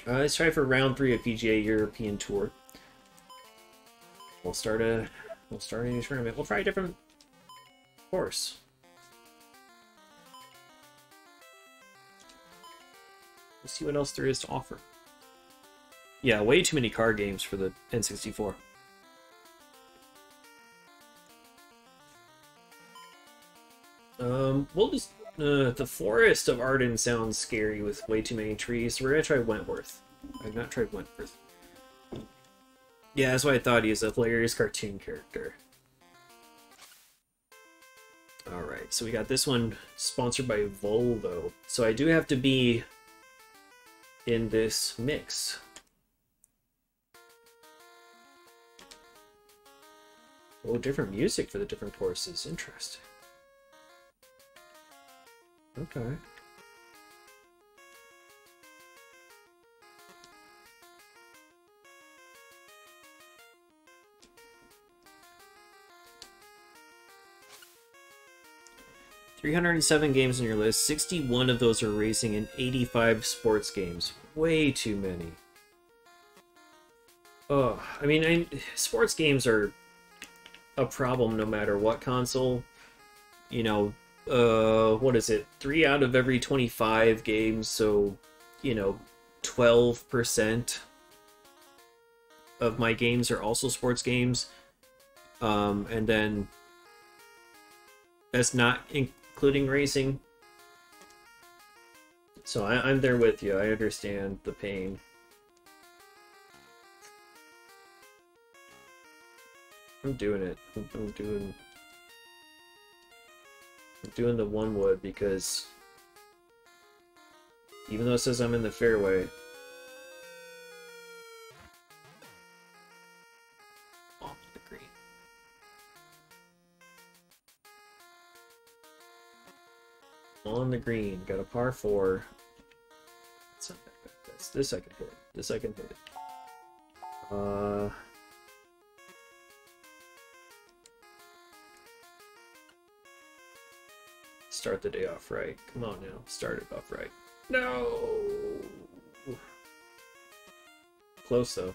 Let's try for round 3 of PGA European Tour. We'll start a new tournament. We'll try a different course. We'll see what else there is to offer. Yeah, way too many card games for the N64. We'll just... the Forest of Arden sounds scary with way too many trees, so we're gonna try Wentworth. I've not tried Wentworth. Yeah, that's what I thought. He's a hilarious cartoon character. Alright, so we got this one sponsored by Volvo. So I do have to be in this mix. Oh, different music for the different courses. Interesting. Okay. $307 games on your list. 61 of those are racing and 85 sports games. Way too many. Oh, I mean, sports games are a problem no matter what console. You know, what is it? 3 out of every 25 games, so, you know, 12% of my games are also sports games. And then that's not including racing. So I'm there with you. I understand the pain. I'm doing it. I'm doing the one wood because even though it says I'm in the fairway, on the green. On the green, got a par 4. That's not that bad. This I can hit. This I can hit. Start the day off right. Come on now. Start it off right. No! Close though.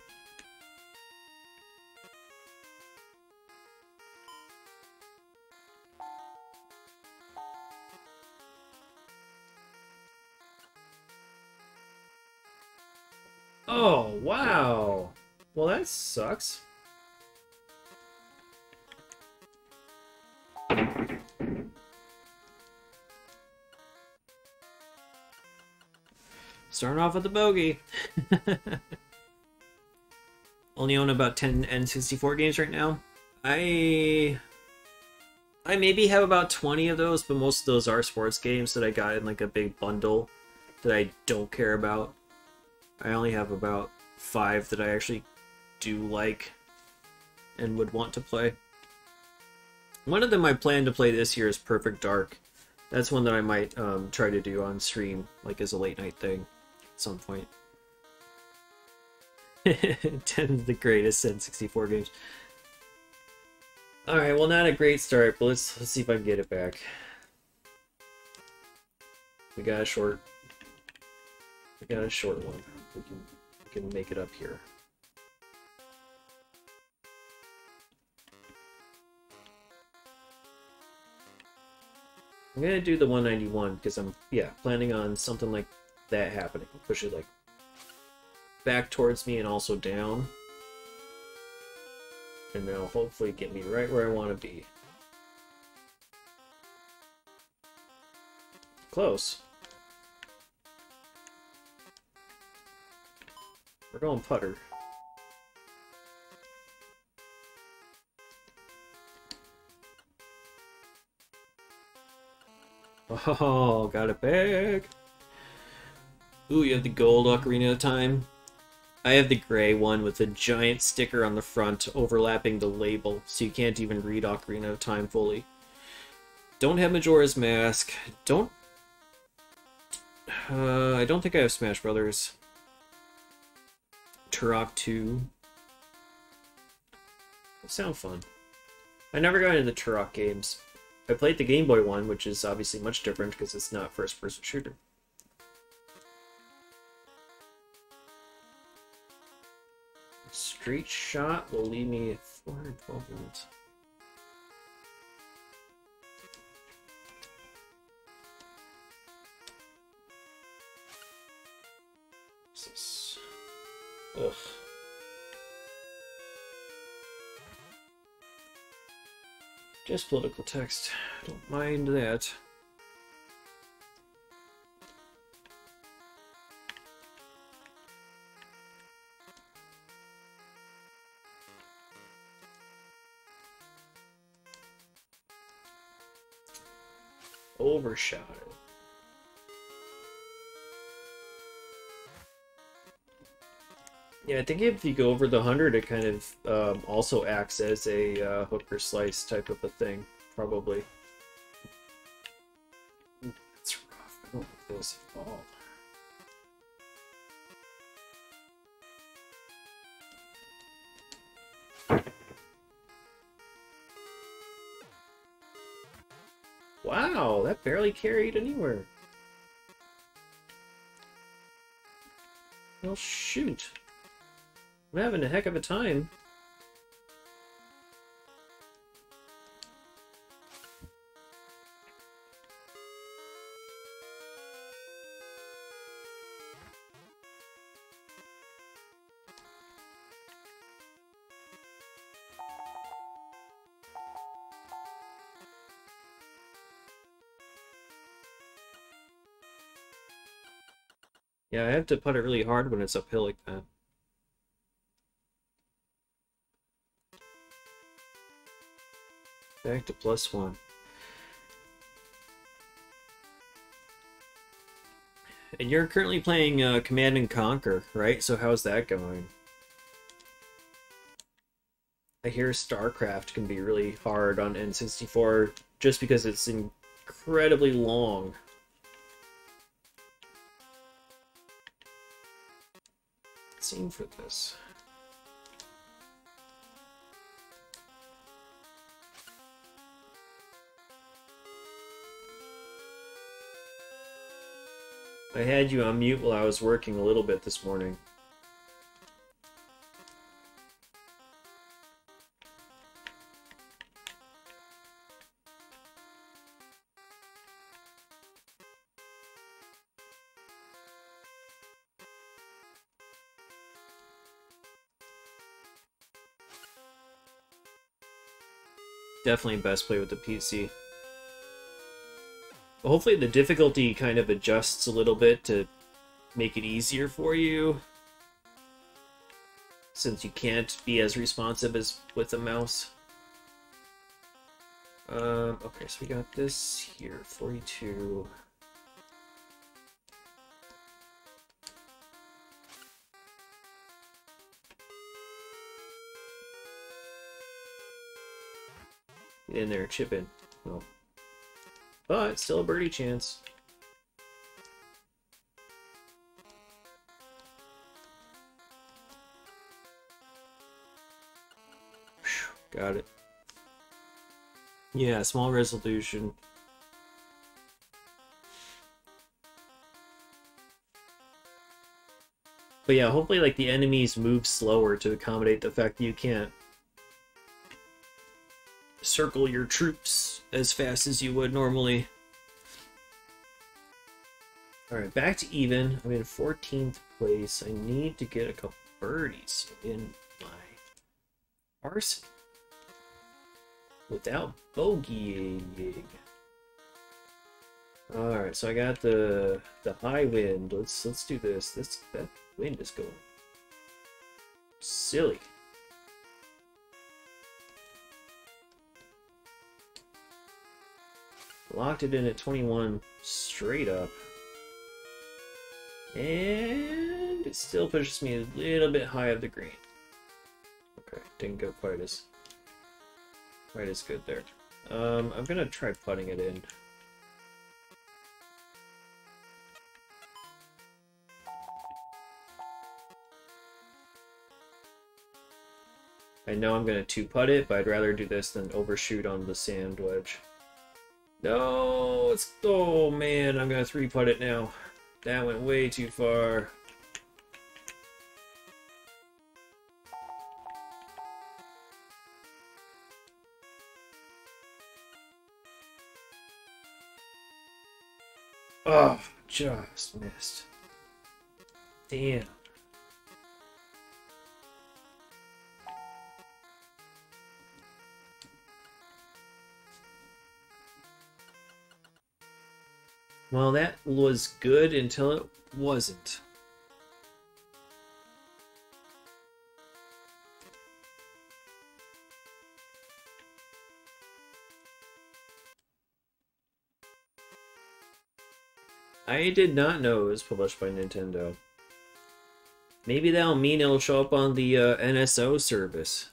Oh, wow! Well, that sucks. Starting off with a bogey. Only own about 10 N64 games right now. I maybe have about 20 of those, but most of those are sports games that I got in like a big bundle that I don't care about. I only have about 5 that I actually do like and would want to play. One of them I plan to play this year is Perfect Dark. That's one that I might try to do on stream, like as a late night thing at some point. 10 of the greatest N64 games. Alright, well, not a great start, but let's see if I can get it back. We got a short one. We can make it up here. I'm gonna do the 191 because I'm planning on something like that happening. Push it like back towards me and also down. And that'll hopefully get me right where I want to be. Close. We're going putter. Oh, got it back. Ooh, you have the gold Ocarina of Time. I have the gray one with a giant sticker on the front overlapping the label, so you can't even read Ocarina of Time fully. Don't have Majora's Mask. I don't think I have Smash Brothers. Turok 2. They sound fun. I never got into the Turok games. I played the Game Boy one, which is obviously much different because it's not first-person shooter. Straight shot will leave me at 412 minutes. What's this? Ugh. Just political text. Don't mind that. Overshot it. Yeah, I think if you go over the 100, it kind of also acts as a hook or slice type of a thing, probably. Ooh, that's rough. I don't like this at all. Wow, that barely carried anywhere. Well, shoot. I'm having a heck of a time. Yeah, I have to putt it really hard when it's uphill like that. Back to +1. And you're currently playing Command and Conquer, right? So how's that going? I hear StarCraft can be really hard on N64 just because it's incredibly long. Same for this. I had you on mute while I was working a little bit this morning. Definitely best play with the PC. But hopefully the difficulty kind of adjusts a little bit to make it easier for you, since you can't be as responsive as with a mouse. Okay, so we got this here, 42. Get in there, chip in. No. But still a birdie chance. Got it. Yeah, small resolution. But yeah, hopefully like the enemies move slower to accommodate the fact that you can't circle your troops as fast as you would normally. Alright, back to even. I'm in 14th place. I need to get a couple birdies in my arsenal without bogeying. Alright, so I got the high wind. Let's do this. That wind is going silly. Locked it in at 21 straight up. And it still pushes me a little bit high of the green. Okay, didn't go quite as good there. I'm gonna try putting it in. I know I'm gonna two-putt it, but I'd rather do this than overshoot on the sand wedge. No, it's... Oh man, I'm gonna three-putt it now. That went way too far. Oh, just missed. Damn. Well, that was good until it wasn't. I did not know it was published by Nintendo. Maybe that'll mean it'll show up on the NSO service.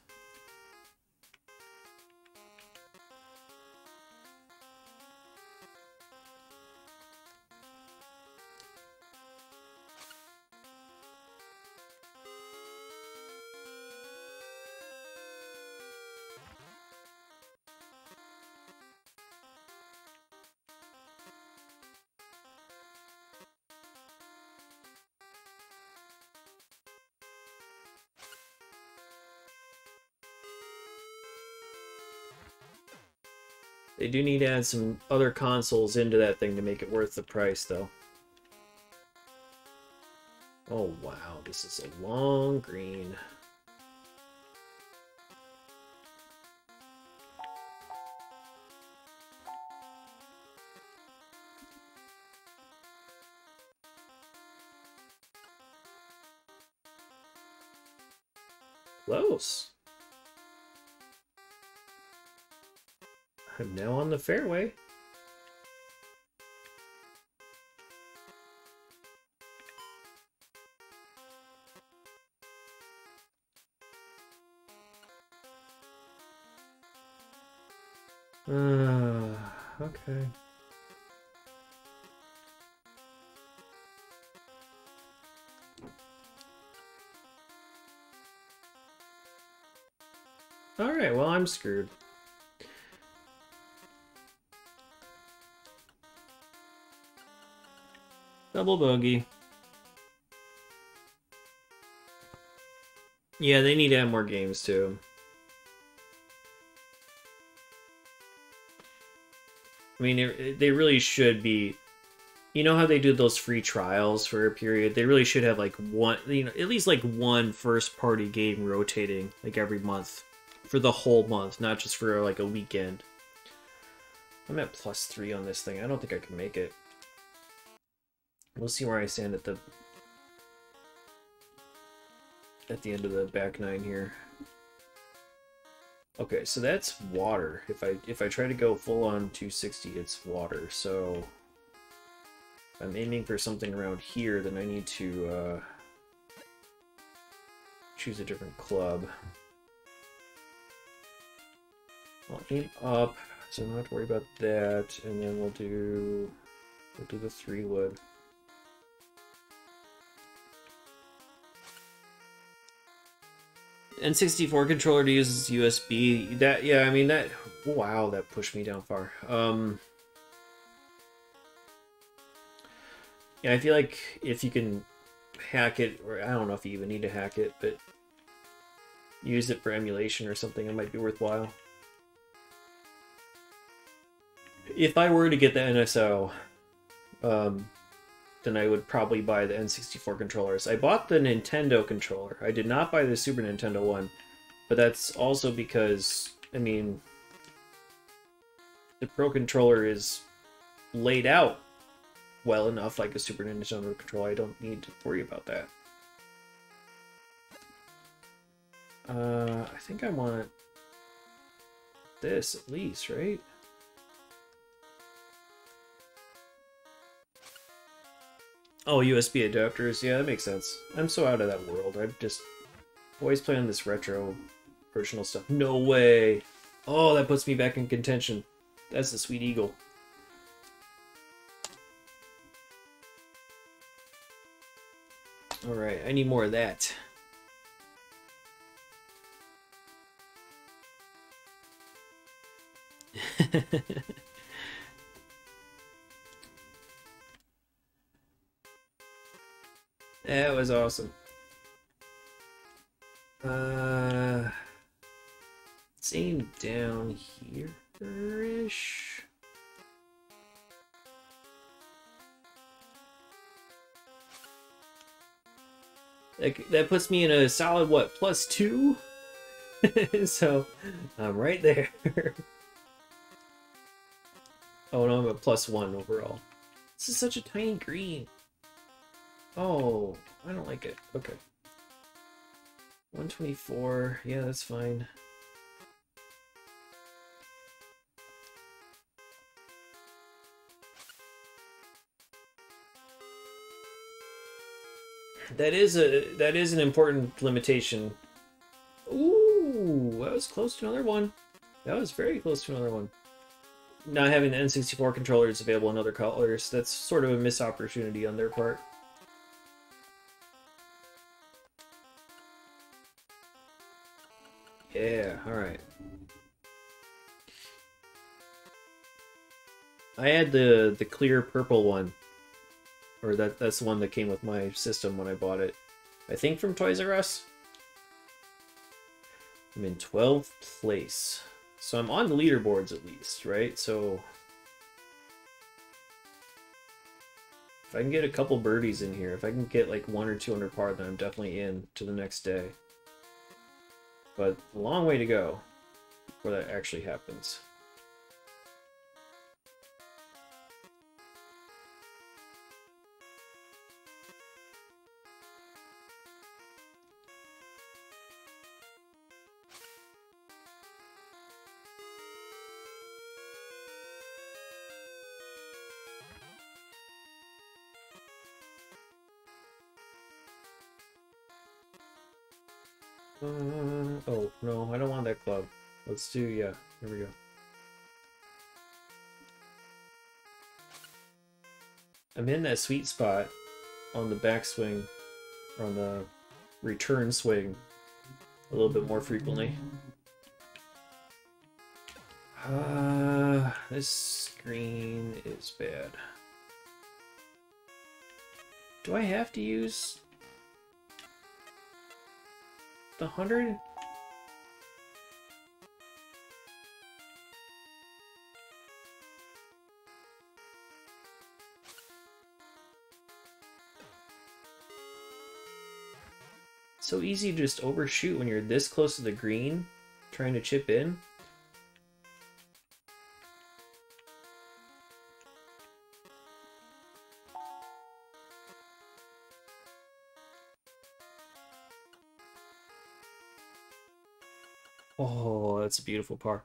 They do need to add some other consoles into that thing to make it worth the price, though. Oh, wow. This is a long green. Close. I'm now on the fairway. Okay. Alright, well, I'm screwed. Double bogey. Yeah, they need to add more games, too. I mean, they really should be... You know how they do those free trials for a period? They really should have, like, one... You know, at least, like, one first-party game rotating, like, every month. For the whole month, not just for, like, a weekend. I'm at +3 on this thing. I don't think I can make it. We'll see where I stand at the end of the back nine here. Okay, so that's water. If I try to go full on 260, it's water. So if I'm aiming for something around here, then I need to choose a different club. I'll aim up, so I don't have to worry about that, and then we'll do the 3-wood. N64 controller to use USB. That, yeah, I mean that. Wow, that pushed me down far. Yeah, I feel like if you can hack it, or I don't know if you even need to hack it, but use it for emulation or something, it might be worthwhile. If I were to get the NSO, then I would probably buy the N64 controllers. I bought the Nintendo controller. I did not buy the Super Nintendo one, but that's also because, I mean, the Pro controller is laid out well enough like a Super Nintendo controller. I don't need to worry about that. I think I want this at least, right? Oh, USB adapters. Yeah, that makes sense. I'm so out of that world. I've just always playing this retro original stuff. No way. Oh, that puts me back in contention. That's the Sweet Eagle. Alright, I need more of that. That was awesome. Same down here-ish. That puts me in a solid, what, +2? So, I'm right there. Oh no, I'm a +1 overall. This is such a tiny green. Oh, I don't like it. Okay. 124. Yeah, that's fine. That is an important limitation. Ooh, that was close to another one. That was very close to another one. Not having the N64 controllers available in other colors, that's sort of a missed opportunity on their part. Yeah, alright. I had the clear purple one. Or that's the one that came with my system when I bought it. I think from Toys R Us. I'm in 12th place. So I'm on the leaderboards at least, right? So if I can get a couple birdies in here, if I can get like 1 or 2 under par, then I'm definitely in to the next day. But a long way to go before that actually happens. Oh, no, I don't want that club. Let's do, yeah, here we go. I'm in that sweet spot on the backswing, or on the return swing, a little bit more frequently. This screen is bad. Do I have to use the 100? So easy to just overshoot when you're this close to the green, trying to chip in. Oh, that's a beautiful par.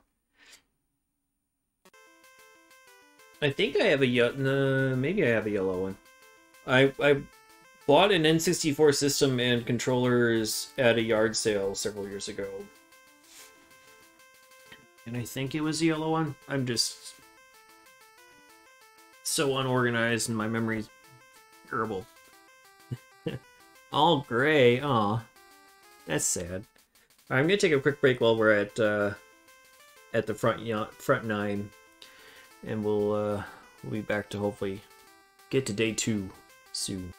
I think I have a yellow. Maybe I have a yellow one. I bought an N64 system and controllers at a yard sale several years ago. And I think it was a yellow one. I'm just so unorganized and my memory's terrible. All gray. Aw. That's sad. I'm gonna take a quick break while we're at the front nine. And we'll be back to hopefully get to day 2 soon.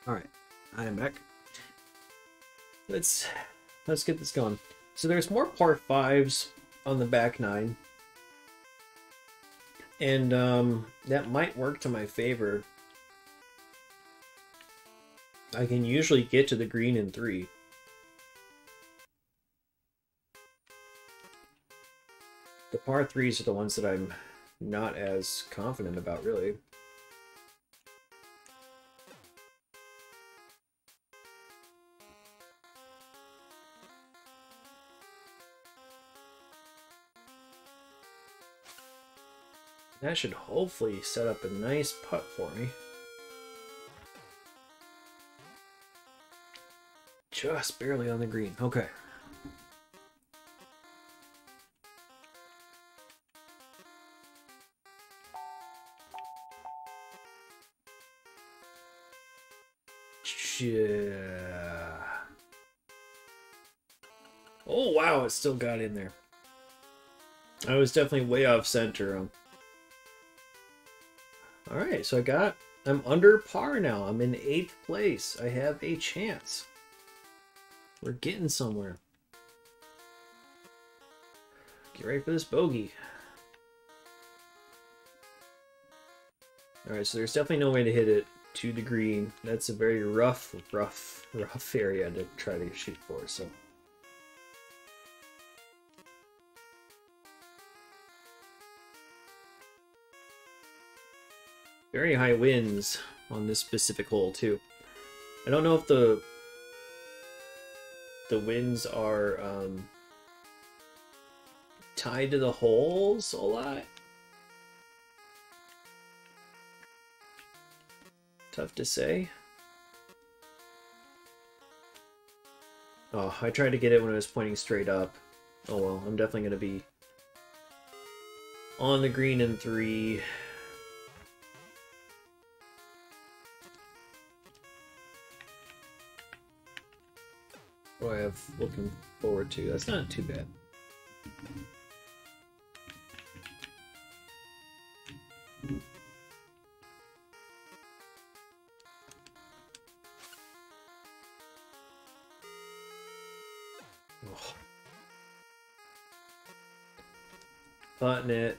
All right, I am back. Let's get this going. So there's more par fives on the back nine, and that might work to my favor. I can usually get to the green in 3. The par 3s are the ones that I'm not as confident about, really. That should hopefully set up a nice putt for me. Just barely on the green. Okay. Yeah. Oh, wow, it still got in there. I was definitely way off center. Alright, so I'm under par now. I'm in 8th place. I have a chance. We're getting somewhere. Get ready for this bogey. Alright, so there's definitely no way to hit it to the green. That's a very rough area to try to shoot for, so. Very high winds on this specific hole, too. I don't know if the winds are tied to the holes a lot. Tough to say. Oh, I tried to get it when I was pointing straight up. Oh well, I'm definitely going to be on the green in 3. What I have looking forward to. That's not too bad. Oh. Putting it.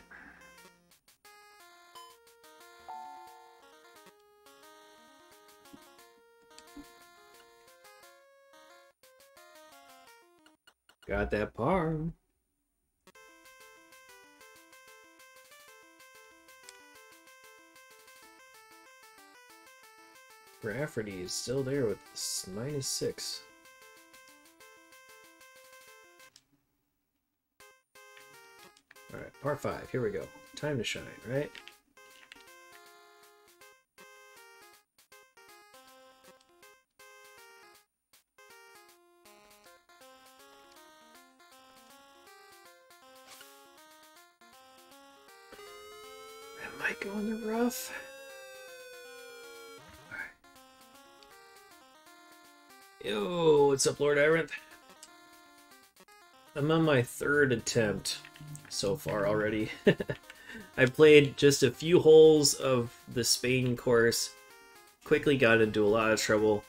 Got that par. Rafferty is still there with -6. Alright, par 5. Here we go. Time to shine, right? Might go in the rough. Alright. Yo, what's up, Lord Irinth? I'm on my 3rd attempt so far already. I played just a few holes of the Spain course, quickly got into a lot of trouble.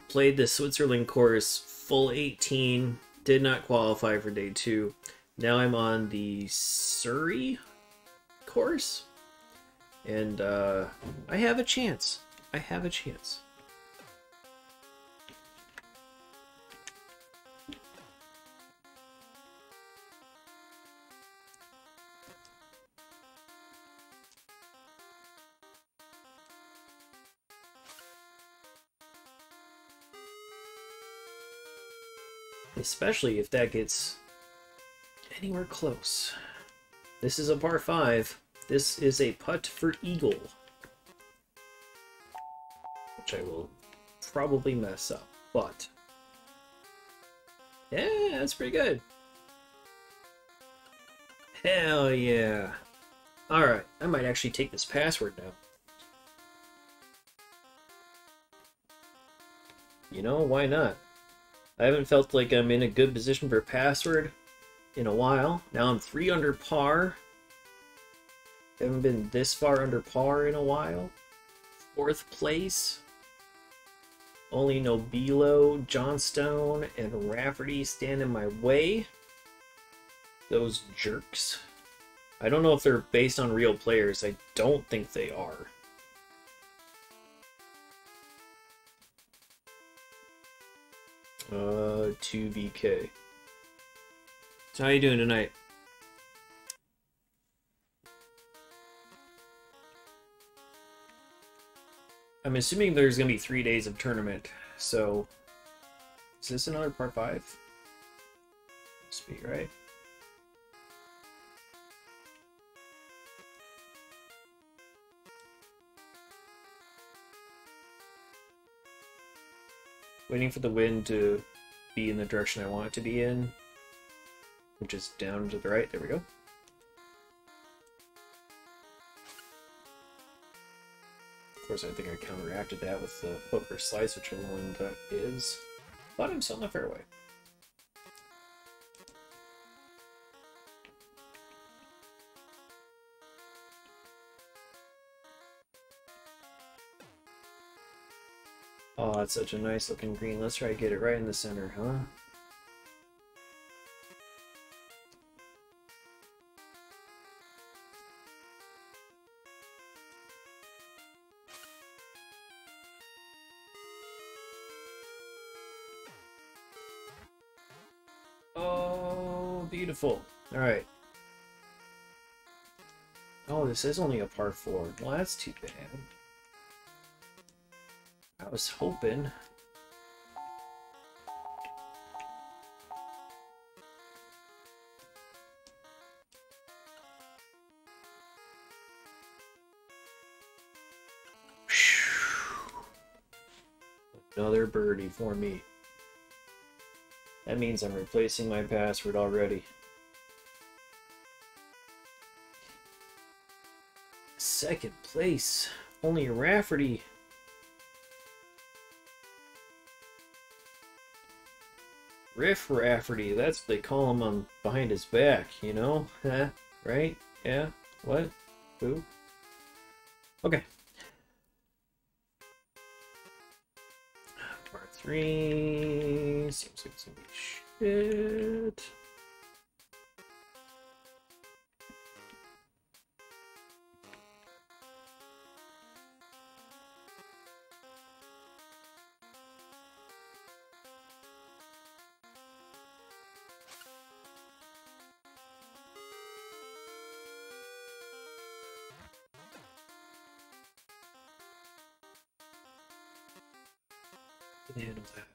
Played the Switzerland course full 18, did not qualify for day 2. Now I'm on the Surrey course, and I have a chance. I have a chance. Especially if that gets anywhere close. This is a par 5. This is a putt for eagle, which I will probably mess up, but yeah, that's pretty good. Hell yeah. Alright, I might actually take this password now. You know, why not? I haven't felt like I'm in a good position for password in a while. Now I'm 3 under par. Haven't been this far under par in a while. 4th place. Only Nobilo, Johnstone, and Rafferty stand in my way. Those jerks. I don't know if they're based on real players. I don't think they are. Uh, 2VK. So how you doing tonight? I'm assuming there's going to be 3 days of tournament, so... Is this another part 5? Must be, right? Waiting for the wind to be in the direction I want it to be in, which is down to the right. There we go. Of course, I think I counteracted that with the flip or slice, whichever one that is. But I'm still in the fairway. Oh, it's such a nice looking green. Let's try to get it right in the center, huh? Oh, beautiful. All right. Oh, this is only a par 4. Well, that's too bad. I was hoping. Another birdie for me. That means I'm replacing my password already. Second place. Only Rafferty. Riff Rafferty, that's what they call him on behind his back, you know? Huh? Right? Yeah? What? Who? Okay. Part 3. Seems like it's gonna be shit. Handle that.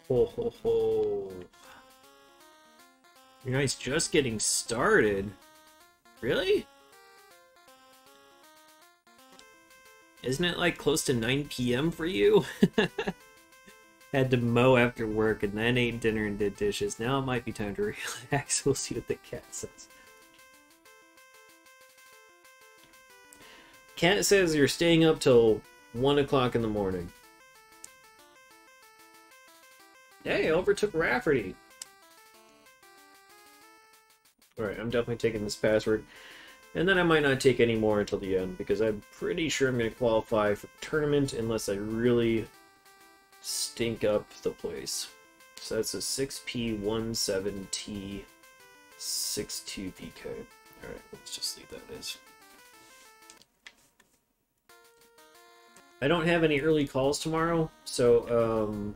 Ho ho ho. You're nice, just getting started. Really? Isn't it like close to 9 p.m. for you? Had to mow after work and then ate dinner and did dishes. Now it might be time to relax. We'll see what the cat says. Cat says you're staying up till 1 o'clock in the morning. Hey, I overtook Rafferty. Alright, I'm definitely taking this password. And then I might not take any more until the end, because I'm pretty sure I'm going to qualify for the tournament unless I really stink up the place. So that's a 6P17T 62PK. Alright, let's just leave that as. I don't have any early calls tomorrow, so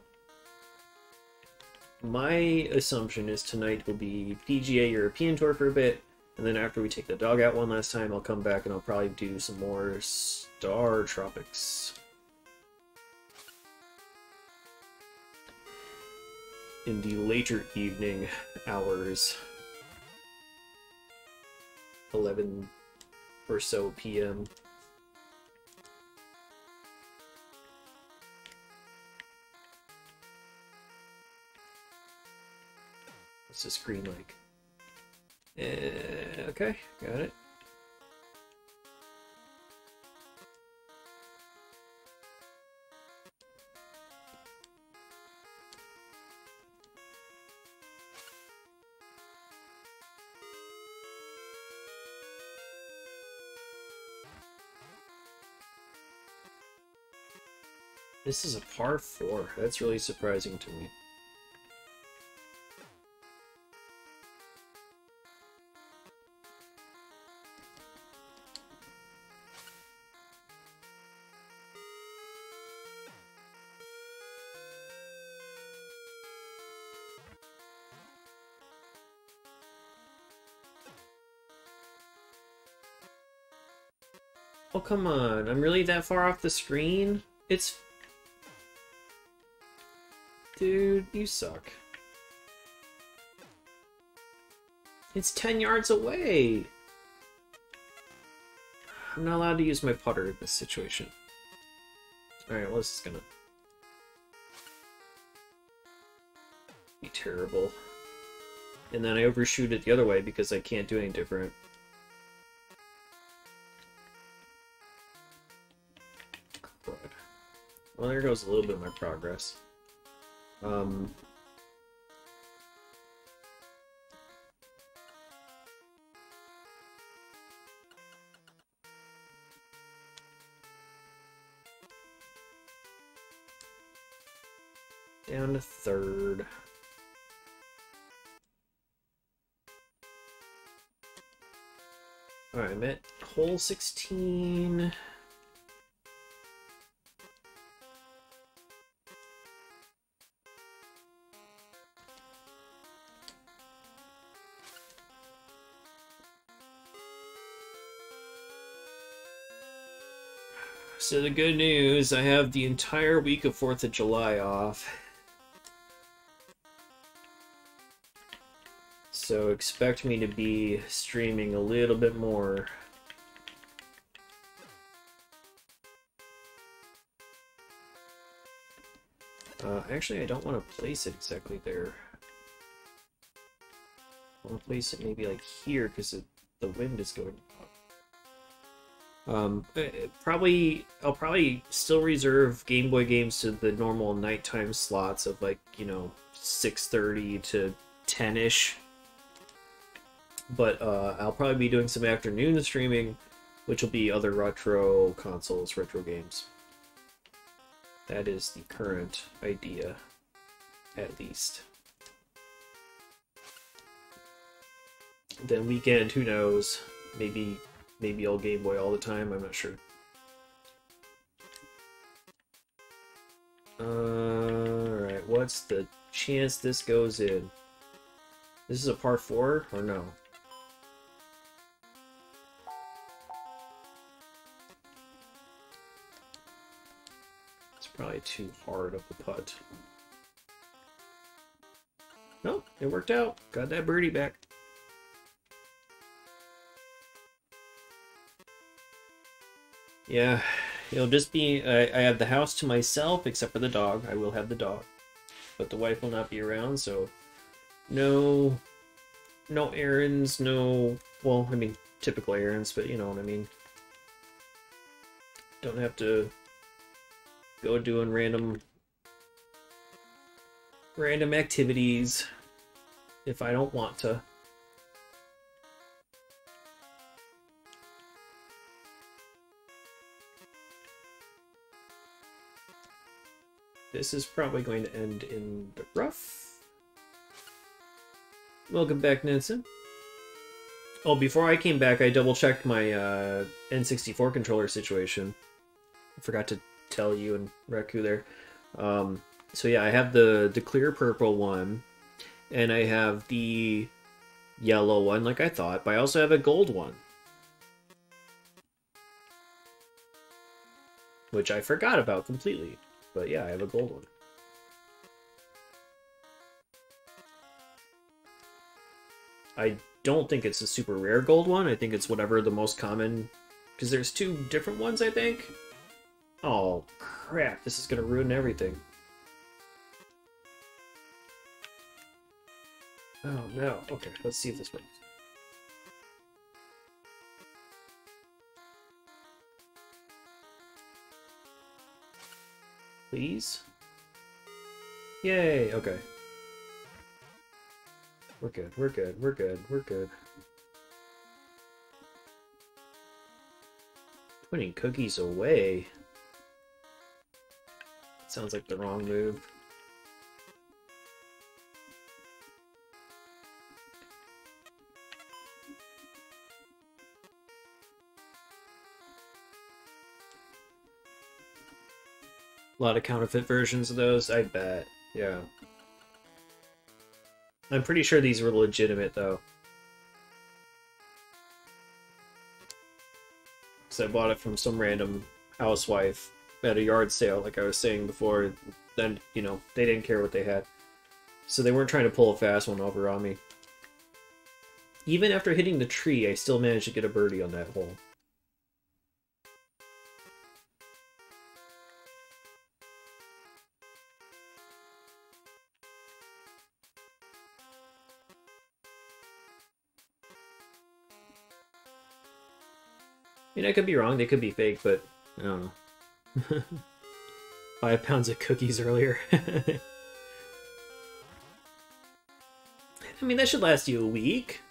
my assumption is tonight will be PGA European Tour for a bit, and then after we take the dog out one last time, I'll come back and I'll probably do some more Star Tropics. In the later evening hours, 11 or so p.m. What's the screen like? Okay, got it. This is a par 4. That's really surprising to me. Oh, come on. I'm really that far off the screen? It's... Dude, you suck. It's 10 yards away! I'm not allowed to use my putter in this situation. Alright, well, this is gonna be terrible. And then I overshoot it the other way because I can't do any different. Well, there goes a little bit of my progress. Down to third. Alright, I'm at hole 16. So the good news, I have the entire week of 4th of July off. So expect me to be streaming a little bit more. Actually, I don't want to place it exactly there. I want to place it maybe like here because the wind is going up. I'll probably still reserve Game Boy games to the normal nighttime slots of like, you know, 6:30 to 10-ish. But I'll probably be doing some afternoon streaming, which will be other retro consoles, retro games. That is the current idea, at least. Then weekend, who knows? Maybe I'll Game Boy all the time, I'm not sure. Alright, what's the chance this goes in? This is a par 4 or no? It's probably too hard of a putt. Nope, it worked out. Got that birdie back. Yeah, it'll just be, I have the house to myself, except for the dog. I will have the dog. But the wife will not be around, so no errands, no, well, I mean, typical errands, but you know what I mean. Don't have to go doing random activities if I don't want to. This is probably going to end in the rough. Welcome back, Nansen. Oh, before I came back, I double-checked my N64 controller situation. I forgot to tell you and Raku there. So yeah, I have the clear purple one, and I have the yellow one, like I thought, but I also have a gold one. Which I forgot about completely. But yeah, I have a gold one. I don't think it's a super rare gold one. I think it's whatever the most common... Because there's 2 different ones, I think. Oh, crap. This is going to ruin everything. Oh, no. Okay, let's see if this works. Please? Yay, okay. We're good, we're good, we're good, we're good. Putting cookies away. Sounds like the wrong move. A lot of counterfeit versions of those, I bet. Yeah. I'm pretty sure these were legitimate, though. Because I bought it from some random housewife at a yard sale, like I was saying before. Then, you know, they didn't care what they had. So they weren't trying to pull a fast one over on me. Even after hitting the tree, I still managed to get a birdie on that hole. I mean, I could be wrong, they could be fake, but I don't know. 5 pounds of cookies earlier. I mean, that should last you a week.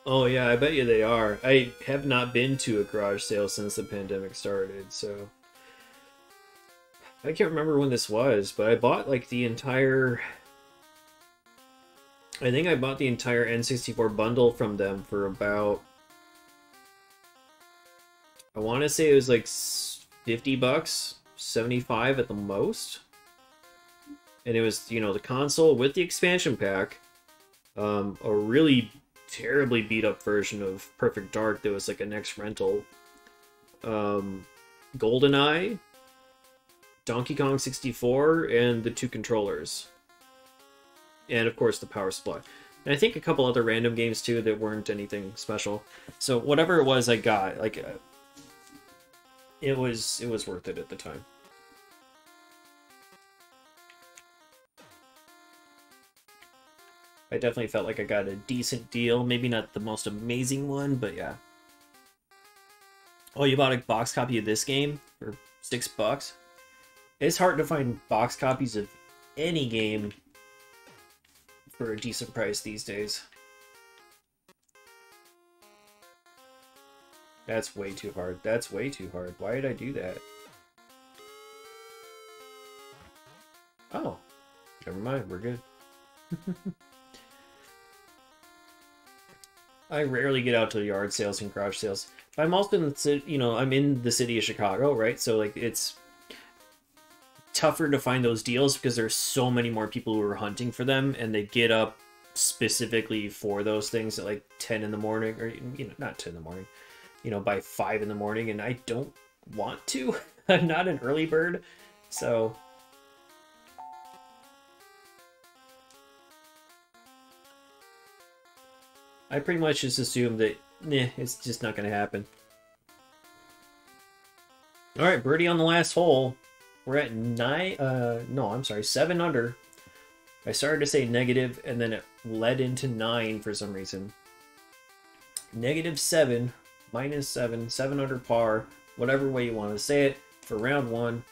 Oh yeah, I bet you they are. I have not been to a garage sale since the pandemic started, so... I can't remember when this was, but I bought like the entire... I think I bought the entire N64 bundle from them for about... I want to say it was like 50 bucks, 75 at the most. And it was, you know, the console with the expansion pack, a really terribly beat up version of Perfect Dark that was like a next rental, GoldenEye, Donkey Kong 64, and the 2 controllers. And of course the power supply. And I think a couple other random games too that weren't anything special. So whatever it was I got, like, it was worth it at the time. I definitely felt like I got a decent deal. Maybe not the most amazing one, but yeah. Oh, you bought a box copy of this game for $6? It's hard to find box copies of any game for a decent price these days. That's way too hard. That's way too hard. Why did I do that? Oh, never mind. We're good. I rarely get out to yard sales and garage sales. I'm also in the city, you know, I'm in the city of Chicago, right? So like it's tougher to find those deals because there's so many more people who are hunting for them, and they get up specifically for those things at like 10 in the morning, or, you know, not 10 in the morning, you know, by 5 in the morning, and I don't want to. I'm not an early bird, so... I pretty much just assume that, it's just not going to happen. Alright, birdie on the last hole. We're at 7 under. I started to say negative, and then it led into 9 for some reason. -7, -7, 7 under par, whatever way you want to say it, for round 1.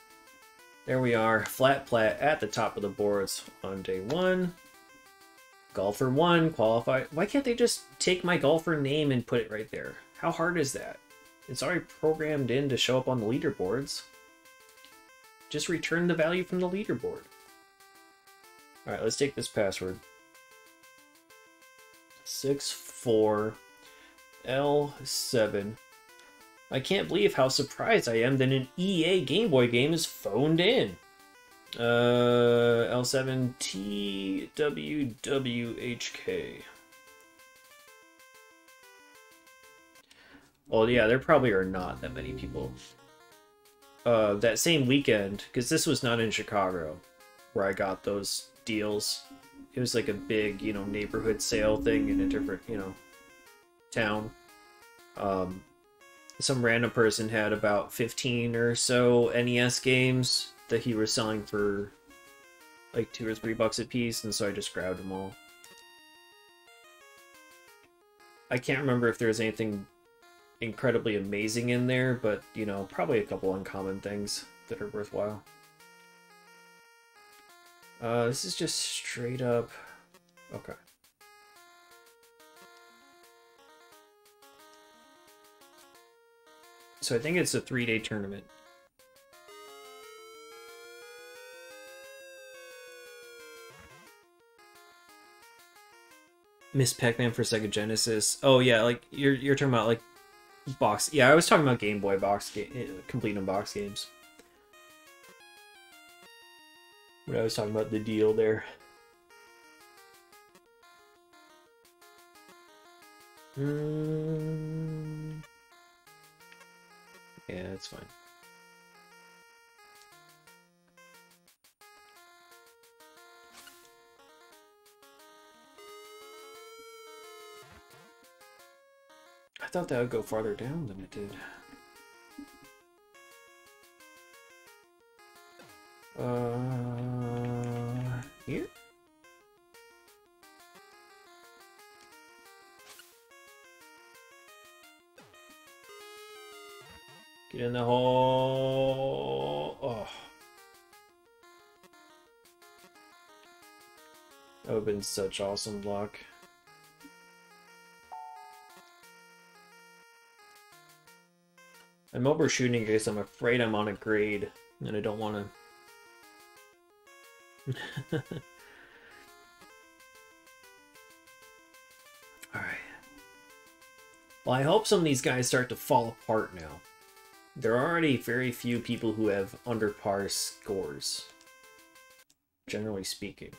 There we are, flat plat at the top of the boards on day 1. Golfer 1, qualified. Why can't they just take my golfer name and put it right there? How hard is that? It's already programmed in to show up on the leaderboards. Just return the value from the leaderboard. Alright, let's take this password. 64L7. I can't believe how surprised I am that an EA Game Boy game is phoned in. L7TWWHK. Well, yeah, there probably are not that many people. That same weekend, because this was not in Chicago, where I got those deals. It was like a big, you know, neighborhood sale thing in a different, you know, town. Some random person had about 15 or so NES games that he was selling for like $2 or $3 a piece, and so I just grabbed them all. I can't remember if there was anything incredibly amazing in there, but, you know, probably a couple uncommon things that are worthwhile. This is just straight up... Okay. So I think it's a 3-day tournament. Miss Pac-Man for Sega Genesis. Oh yeah, like you're talking about like box. Yeah, I was talking about Game Boy box game, completing box games. When I was talking about the deal there. Yeah, it's fine. I thought that would go farther down than it did. Here? Get in the hole. Oh. That would have been such awesome luck. I'm overshooting because I'm afraid I'm on a grade and I don't want to. Alright. Well, I hope some of these guys start to fall apart now. There are already very few people who have under par scores, generally speaking.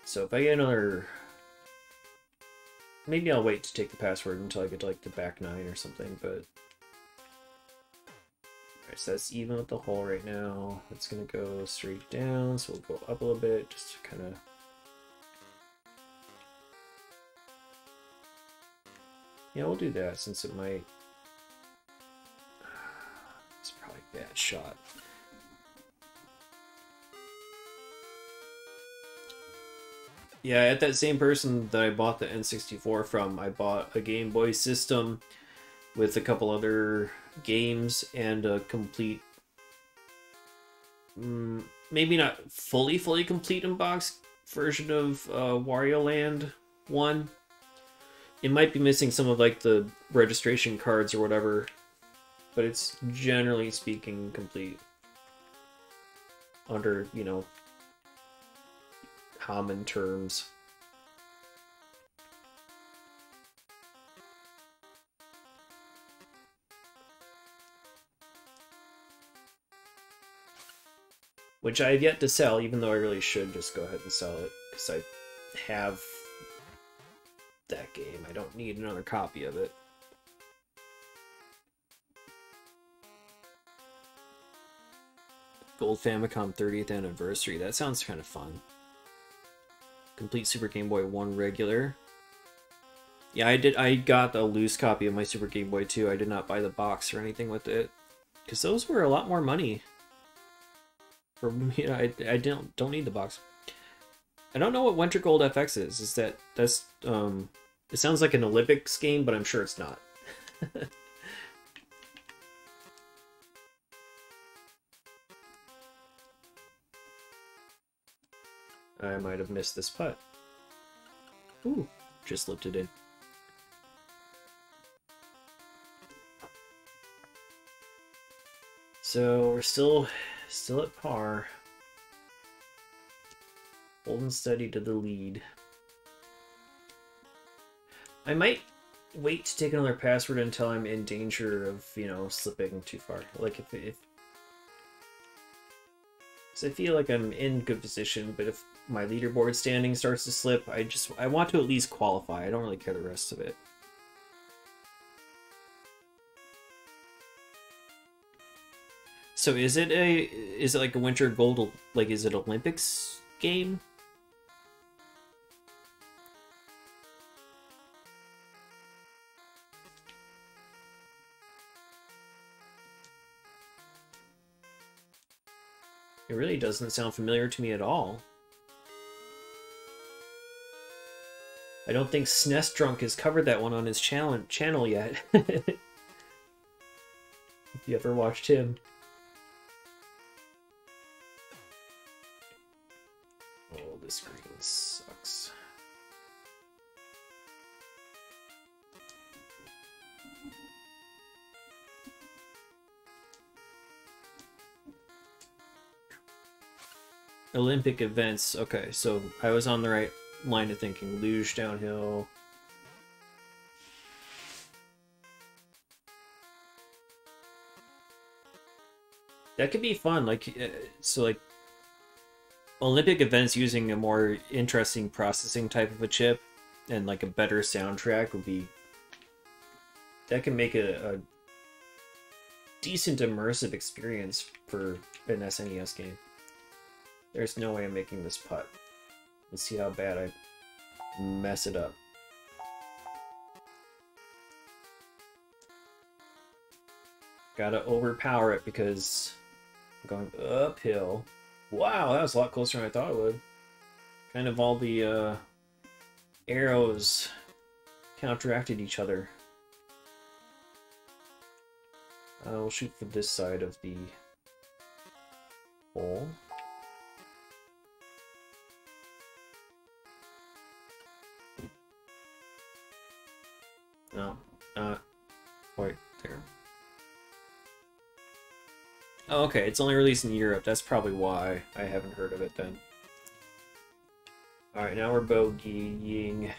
So if I get another... Maybe I'll wait to take the password until I get to like the back 9 or something, but... Alright, so that's even with the hole right now. It's going to go straight down, so we'll go up a little bit, just to kind of... Yeah, we'll do that, since it might... It's probably a bad shot. Yeah, at that same person that I bought the N64 from, I bought a Game Boy system with a couple other games and a complete, maybe not fully complete in-box version of Wario Land 1. It might be missing some of like the registration cards or whatever, but it's generally speaking complete under, you know, common terms. Which I have yet to sell, even though I really should just go ahead and sell it, because I have that game. I don't need another copy of it. Gold Famicom 30th anniversary. That sounds kind of fun. Complete Super Game Boy 1 regular. Yeah, I got a loose copy of my Super Game Boy 2. I did not buy the box or anything with it, because those were a lot more money. For me, I don't need the box. I don't know what Winter Gold FX is. That's it sounds like an Olympics game, but I'm sure it's not. I might have missed this putt. Ooh, just slipped it in. So we're still at par. Holding steady to the lead. I might wait to take another password until I'm in danger of, you know, slipping too far. Like if because I feel like I'm in good position, but if my leaderboard standing starts to slip, I want to at least qualify. I don't really care the rest of it. So is it like a Winter Gold, like is it Olympics game? It really doesn't sound familiar to me at all. I don't think SNES Drunk has covered that one on his channel yet. you ever watched him. Oh, this screen sucks. Olympic events. Okay, so I was on the right line of thinking. Luge, downhill. That could be fun. Like, so like Olympic events using a more interesting processing type of a chip and like a better soundtrack would be. That can make a decent immersive experience for an SNES game. There's no way I'm making this putt. Let's see how bad I mess it up. Gotta overpower it because I'm going uphill. Wow, that was a lot closer than I thought it would. Kind of all the arrows counteracted each other. We'll shoot for this side of the hole. No, not quite there. Oh, okay, it's only released in Europe. That's probably why I haven't heard of it then. Alright, now we're bogeying.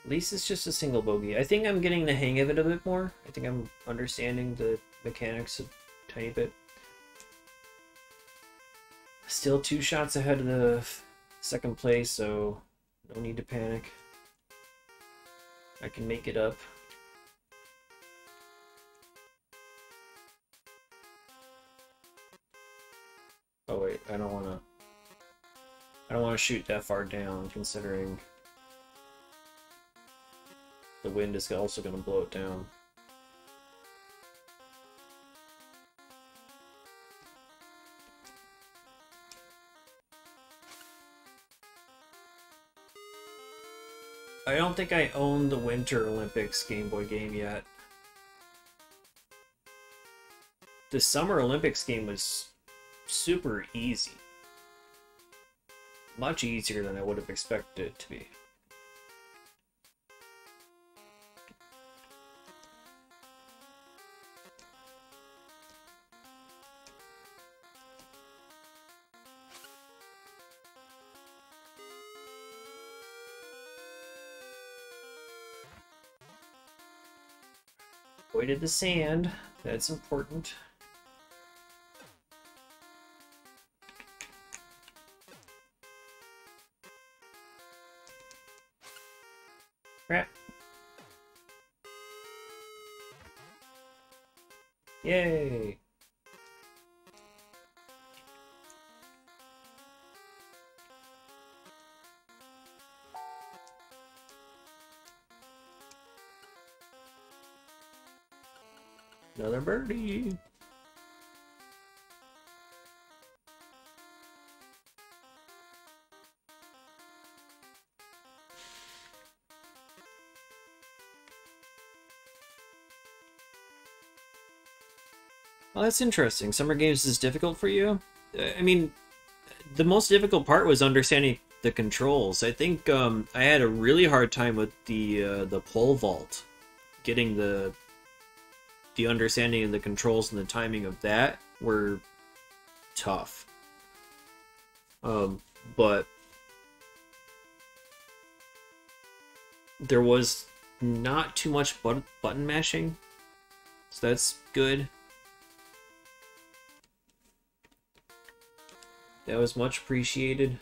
At least it's just a single bogey. I think I'm getting the hang of it a bit more. I think I'm understanding the mechanics a tiny bit. Still 2 shots ahead of the second place, so no need to panic. I can make it up. Oh wait, I don't want to shoot that far down, considering the wind is also going to blow it down. I don't think I own the Winter Olympics Game Boy game yet. The Summer Olympics game was super easy. Much easier than I would have expected it to be. Avoided the sand. That's important. Crap. Yay! Another birdie. Well, that's interesting. Summer games is difficult for you? I mean, the most difficult part was understanding the controls. I think I had a really hard time with the pole vault, getting the understanding of the controls and the timing of that were tough. But there was not too much button mashing, so that's good. That was much appreciated.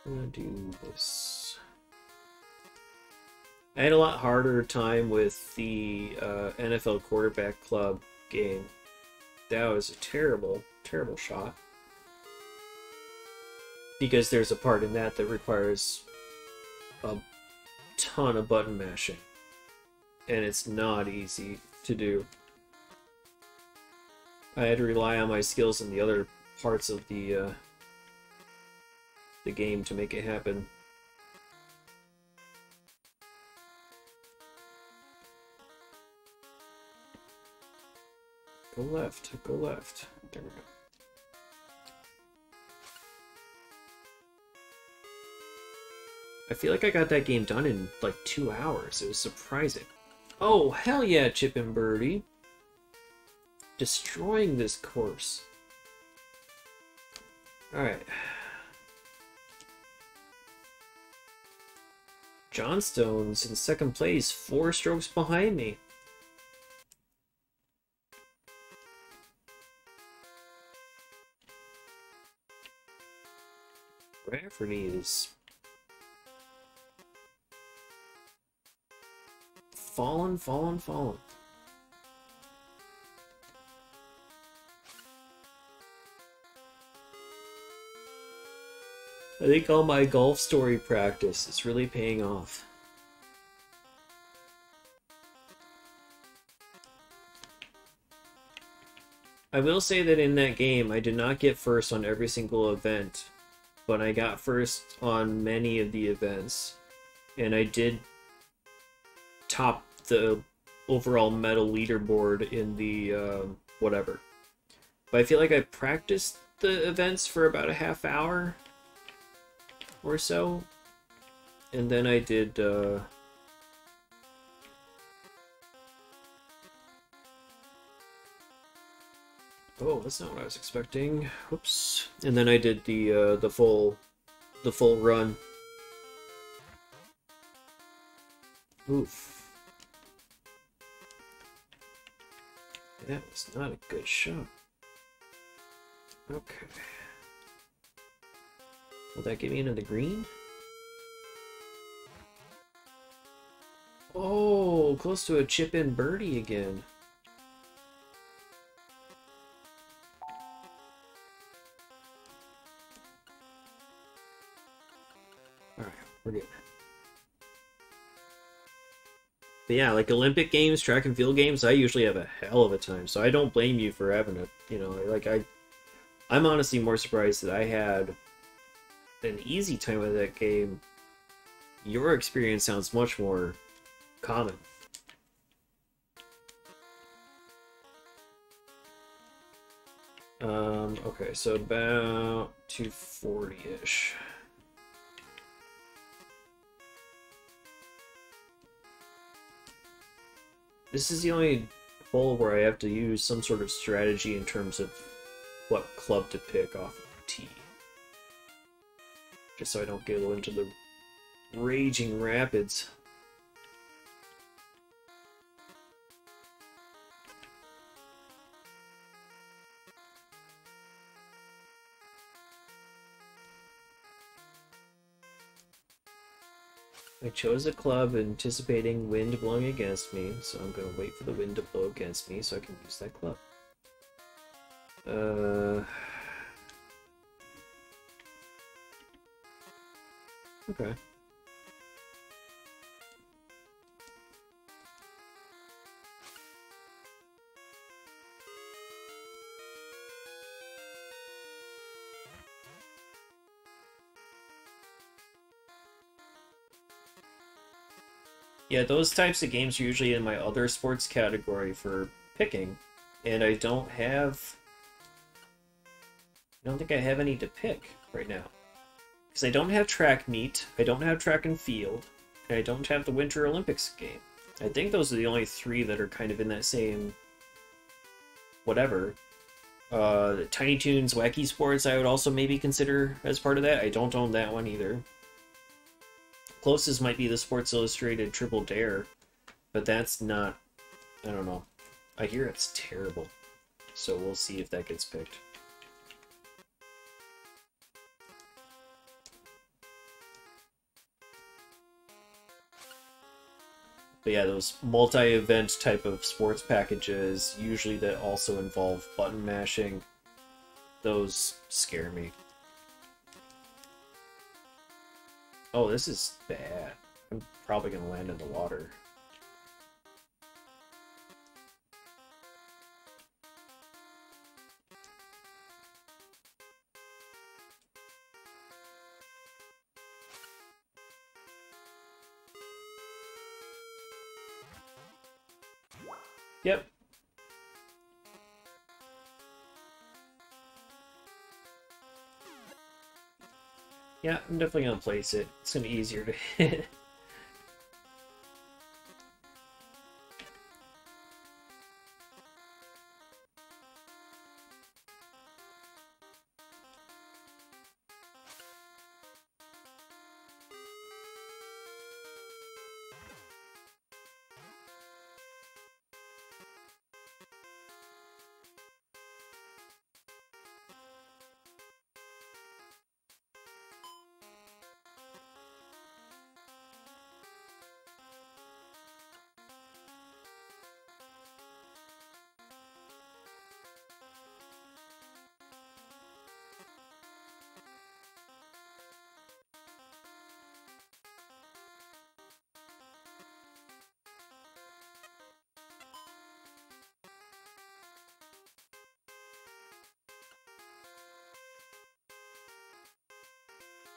I'm gonna do this. I had a lot harder time with the NFL Quarterback Club game. That was a terrible, terrible shot. Because there's a part in that that requires a ton of button mashing. And it's not easy to do. I had to rely on my skills in the other parts of the game to make it happen. Go left, go left. There we go. I feel like I got that game done in like 2 hours. It was surprising. Oh, hell yeah, Chip and Birdie. Destroying this course. Alright. Johnstone's in second place, 4 strokes behind me. Rafferty is fallen. I think all my golf story practice is really paying off. I will say that in that game, I did not get first on every single event, but I got first on many of the events, and I did top the overall medal leaderboard in the whatever. But I feel like I practiced the events for about a half hour or so, and then I did oh, that's not what I was expecting. Whoops. And then I did the full run. Oof. That was not a good shot. Okay. Will that get me into the green? Oh, close to a chip-in birdie again. Alright, we're good. But yeah, like Olympic games, track and field games, I usually have a hell of a time. So I don't blame you for having it. You know, like I'm honestly more surprised that I had an easy time with that game. Your experience sounds much more common. Okay, so about 240-ish. This is the only hole where I have to use some sort of strategy in terms of what club to pick off of the tee. Just so I don't go into the raging rapids. I chose a club anticipating wind blowing against me, so I'm going to wait for the wind to blow against me so I can use that club. Okay. Yeah, those types of games are usually in my other sports category for picking, and I don't think I have any to pick right now. Because I don't have track meet, I don't have track and field, and I don't have the Winter Olympics game. I think those are the only 3 that are kind of in that same whatever. Tiny Toons Wacky Sports I would also maybe consider as part of that. I don't own that one either. Closest might be the Sports Illustrated Triple Dare, but that's not, I don't know. I hear it's terrible, so we'll see if that gets picked. But yeah, those multi-event type of sports packages, usually that also involve button mashing, those scare me. Oh, this is bad. I'm probably going to land in the water. Yep. Yeah, I'm definitely gonna place it. It's gonna be easier to hit.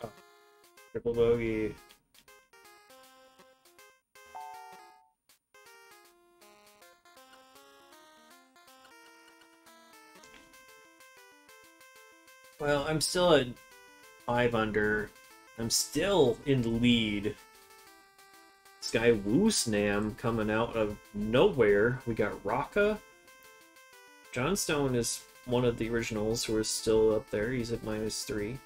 Oh, triple bogey. Well, I'm still at 5 under. I'm still in the lead. This guy Woosnam coming out of nowhere. We got Raka. Johnstone is one of the originals who are still up there. He's at -3.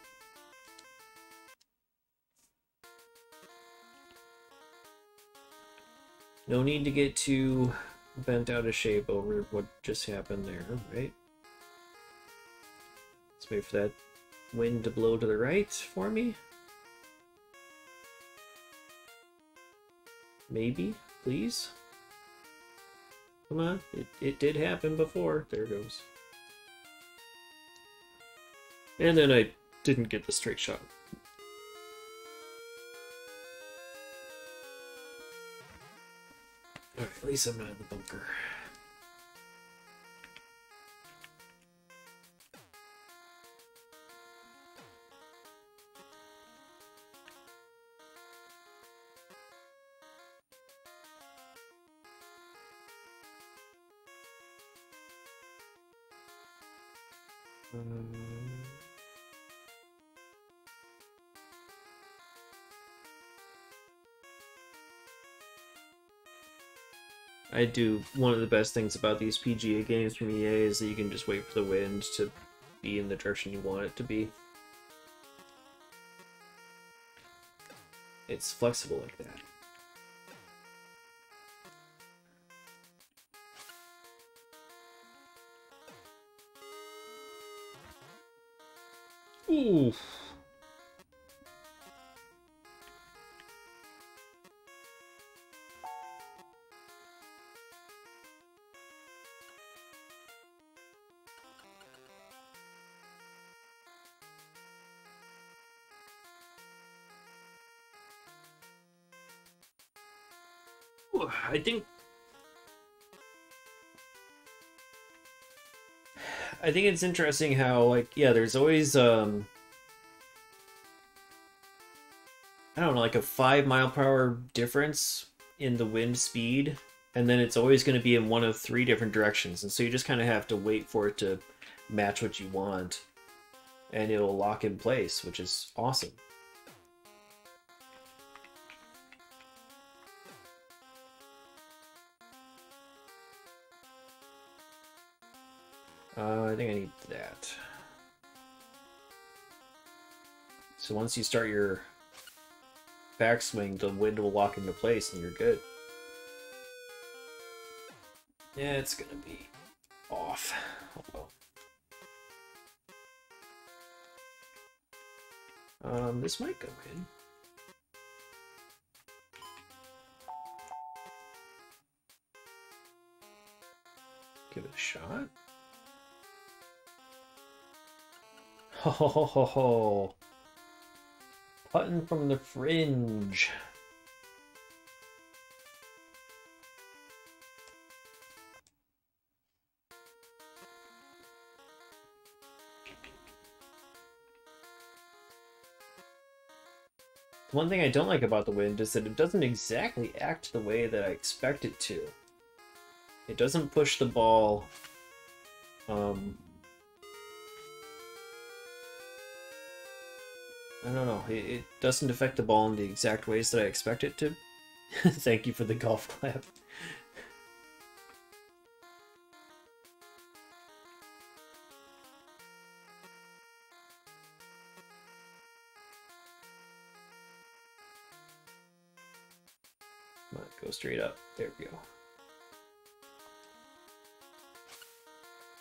No need to get too bent out of shape over what just happened there, right? Let's wait for that wind to blow to the right for me. Maybe, please. Come on, it did happen before. There it goes. And then I didn't get the straight shot. Alright, at least I'm not in the bunker. I do. One of the best things about these PGA games from EA is that you can just wait for the wind to be in the direction you want it to be. It's flexible like that. Ooh. I think it's interesting how, like, yeah, there's always I don't know, like a 5 mile per hour difference in the wind speed, and then it's always going to be in one of 3 different directions, and so you just kind of have to wait for it to match what you want, and it'll lock in place, which is awesome. I think I need that. So once you start your backswing, the wind will lock into place and you're good. Yeah, it's gonna be off. Oh well. This might go in. Give it a shot. Ho ho ho ho ho. Putting from the fringe. One thing I don't like about the wind is that it doesn't exactly act the way that I expect it to. It doesn't push the ball. I don't know. It doesn't affect the ball in the exact ways that I expect it to. Thank you for the golf clap. Come on, go straight up. There we go.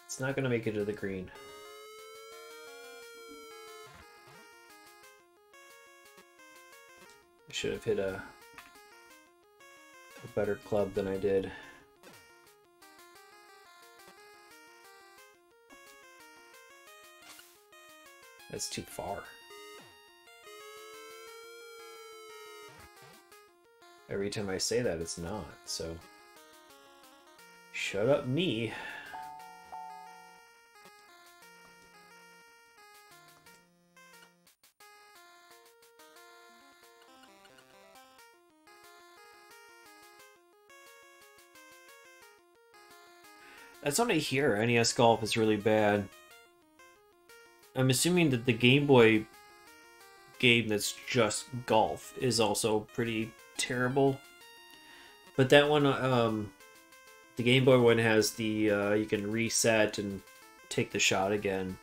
It's not going to make it to the green. I should have hit a better club than I did. That's too far. Every time I say that, it's not, so... Shut up, me. That's what I hear. NES Golf is really bad. I'm assuming that the Game Boy game that's just golf is also pretty terrible. But that one, the Game Boy one has the, you can reset and take the shot again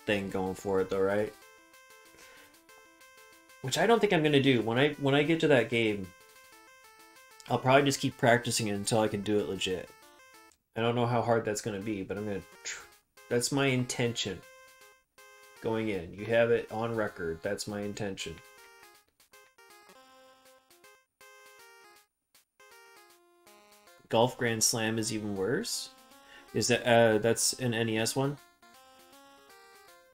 thing going for it though, right? Which I don't think I'm going to do. When I get to that game, I'll probably just keep practicing it until I can do it legit. I don't know how hard that's going to be, but I'm going to... That's my intention. Going in. You have it on record. That's my intention. Golf Grand Slam is even worse? Is that... that's an NES one?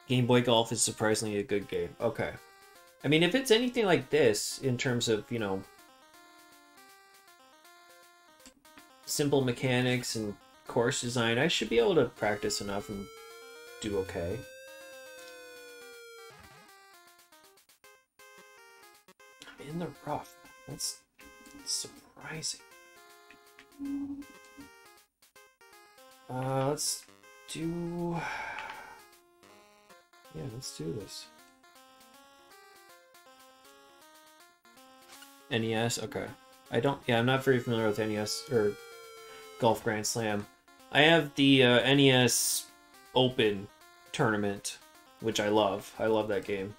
Game Boy Golf is surprisingly a good game. Okay. I mean, if it's anything like this, in terms of, you know... simple mechanics and course design, I should be able to practice enough and do okay. I'm in the rough. That's surprising. Let's do... Yeah, let's do this. NES? Okay. I'm not very familiar with NES, or Golf Grand Slam. I have the NES Open tournament, which I love. I love that game.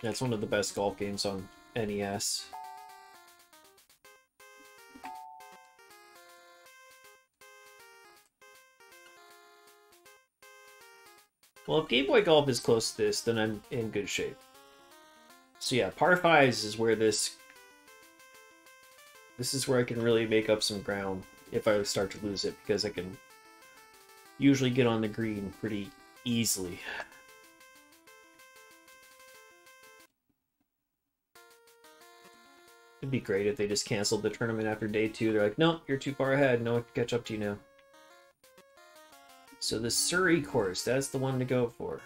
That's one of the best golf games on NES. Well, if Game Boy Golf is close to this, then I'm in good shape. So yeah, par 5s is where this is where I can really make up some ground if I start to lose it, because I can usually get on the green pretty easily. It'd be great if they just canceled the tournament after day 2. They're like, nope, you're too far ahead. No one can catch up to you now. So the Surrey course, that's the one to go for.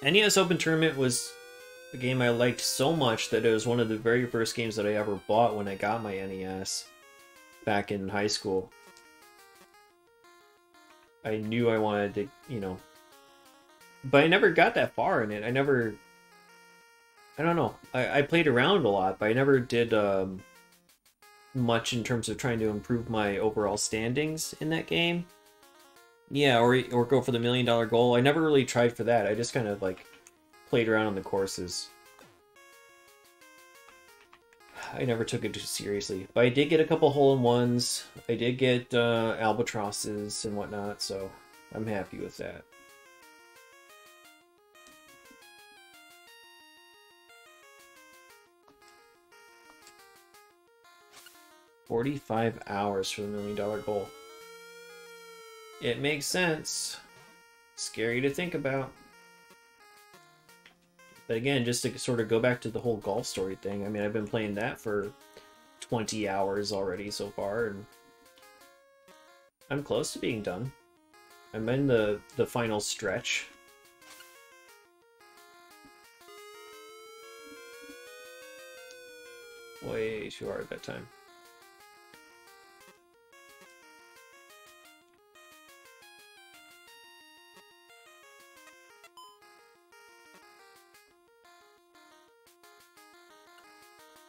NES Open Tournament was a game I liked so much that it was one of the very first games that I ever bought when I got my NES back in high school. I knew I wanted to, you know... But I never got that far in it. I don't know. I played around a lot, but I never did much in terms of trying to improve my overall standings in that game. Yeah, or go for the $1 million goal. I never really tried for that. I just kind of, like, played around on the courses. I never took it too seriously. But I did get a couple hole-in-ones. I did get albatrosses and whatnot, so I'm happy with that. $45 hours for the $1 million goal. It makes sense. Scary to think about. But again, just to sort of go back to the whole golf story thing, I mean, I've been playing that for 20 hours already so far, and I'm close to being done. I'm in the final stretch. Way too hard that time.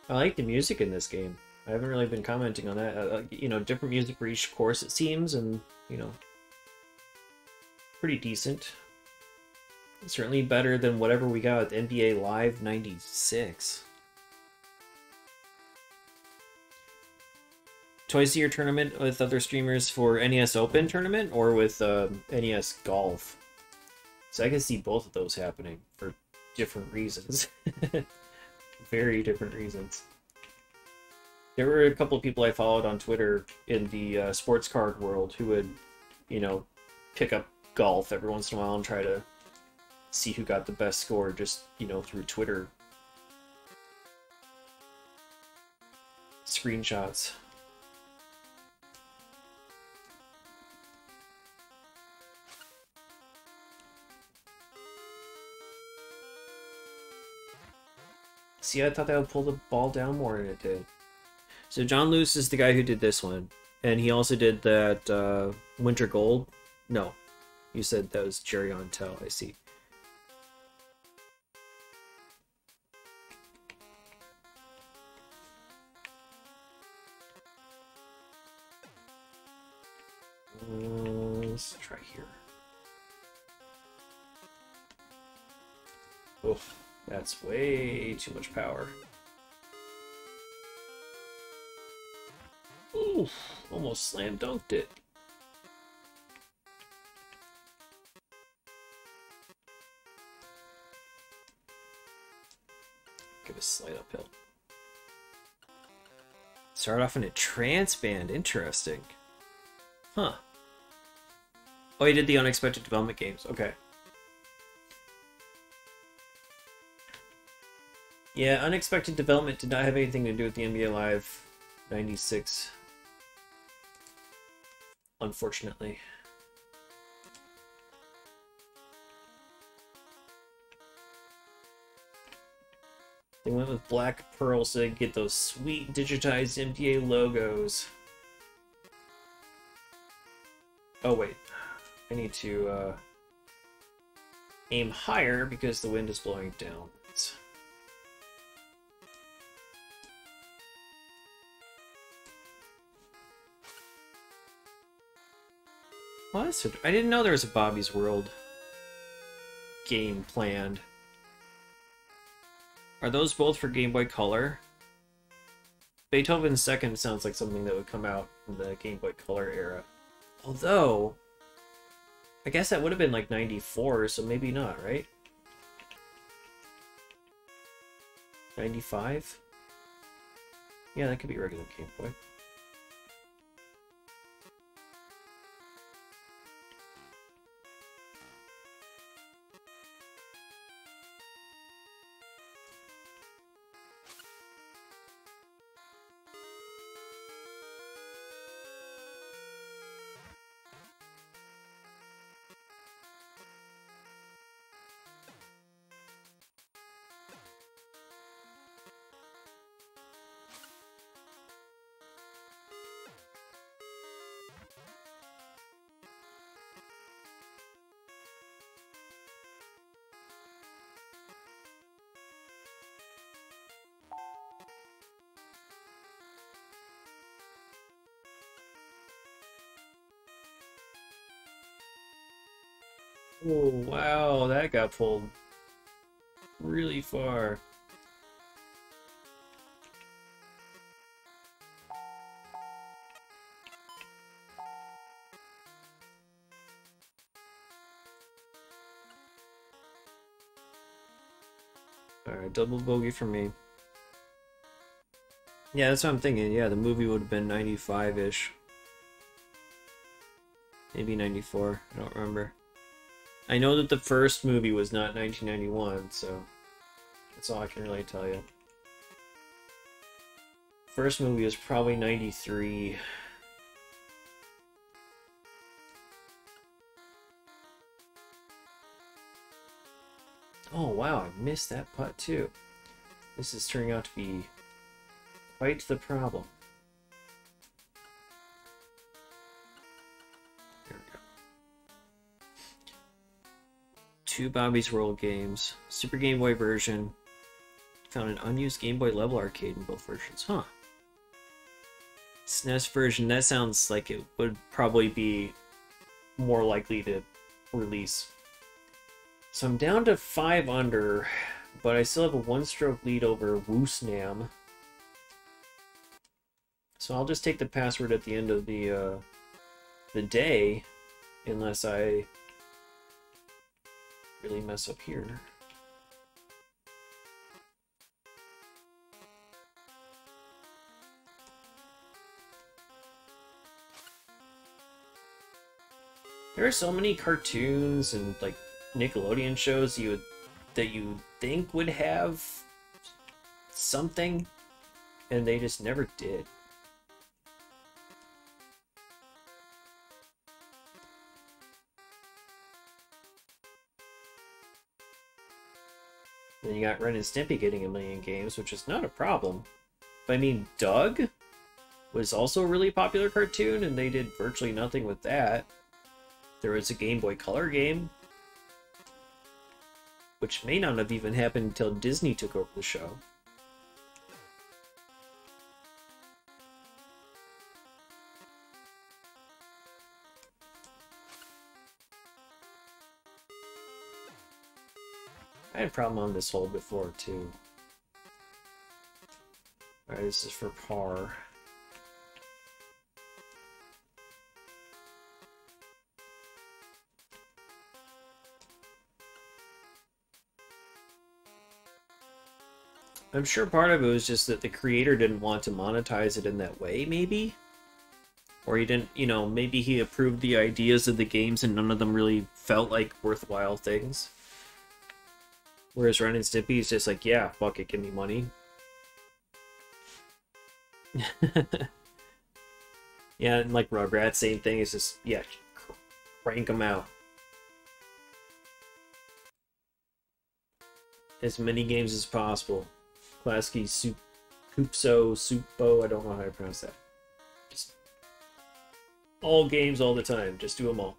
I like the music in this game. I haven't really been commenting on that. You know, different music for each course, it seems, and, you know, pretty decent. Certainly better than whatever we got at NBA Live 96. Twice a year tournament with other streamers for NES Open tournament or with NES Golf. So I can see both of those happening for different reasons. Very different reasons. There were a couple of people I followed on Twitter in the sports card world who would, you know, pick up golf every once in a while and try to see who got the best score just, you know, through Twitter screenshots. See, I thought that would pull the ball down more than it did. So John Luce is the guy who did this one. And he also did that Winter Gold. No, you said that was Jerry on Tell, I see. Let's try here. Oof, that's way too much power. Oof, almost slam dunked it. Give a slight uphill. Start off in a trance band. Interesting. Huh. Oh, he did the Unexpected Development games. Okay. Yeah, Unexpected Development did not have anything to do with the NBA Live 96. Unfortunately. They went with Black Pearl so they could get those sweet digitized NBA logos. Oh wait, I need to aim higher because the wind is blowing downwards. Well, that's I didn't know there was a Bobby's World game planned. Are those both for Game Boy Color? Beethoven's Second sounds like something that would come out from the Game Boy Color era. Although, I guess that would have been like 94, so maybe not, right? 95? Yeah, that could be regular Game Boy. Oh, wow, that got pulled really far. Alright, double bogey for me. Yeah, that's what I'm thinking. Yeah, the movie would have been 95-ish. Maybe 94, I don't remember. I know that the first movie was not 1991, so that's all I can really tell you. First movie was probably 93. Oh wow, I missed that putt too. This is turning out to be quite the problem. There we go. 2 Bobby's World games. Super Game Boy version. Found an unused Game Boy level arcade in both versions. Huh. SNES version, that sounds like it would probably be more likely to release. So I'm down to 5 under, but I still have a 1-stroke lead over Woosnam. So I'll just take the password at the end of the day, unless I really mess up here. There are so many cartoons and like Nickelodeon shows that you think would have something, and they just never did. Then you got Ren and Stimpy getting a million games, which is not a problem. But I mean, Doug was also a really popular cartoon, and they did virtually nothing with that. There was a Game Boy Color game, which may not have even happened until Disney took over the show. I had a problem on this hole before, too. Alright, this is for par. I'm sure part of it was just that the creator didn't want to monetize it in that way, maybe? Or he didn't, you know, maybe he approved the ideas of the games and none of them really felt like worthwhile things. Whereas Ren and Stimpy is just like, yeah, fuck it, give me money. Yeah, and like Rugrats, same thing, it's just, yeah, crank them out. As many games as possible. Klasky, Supso, Supo, I don't know how to pronounce that. Just all games all the time, just do them all.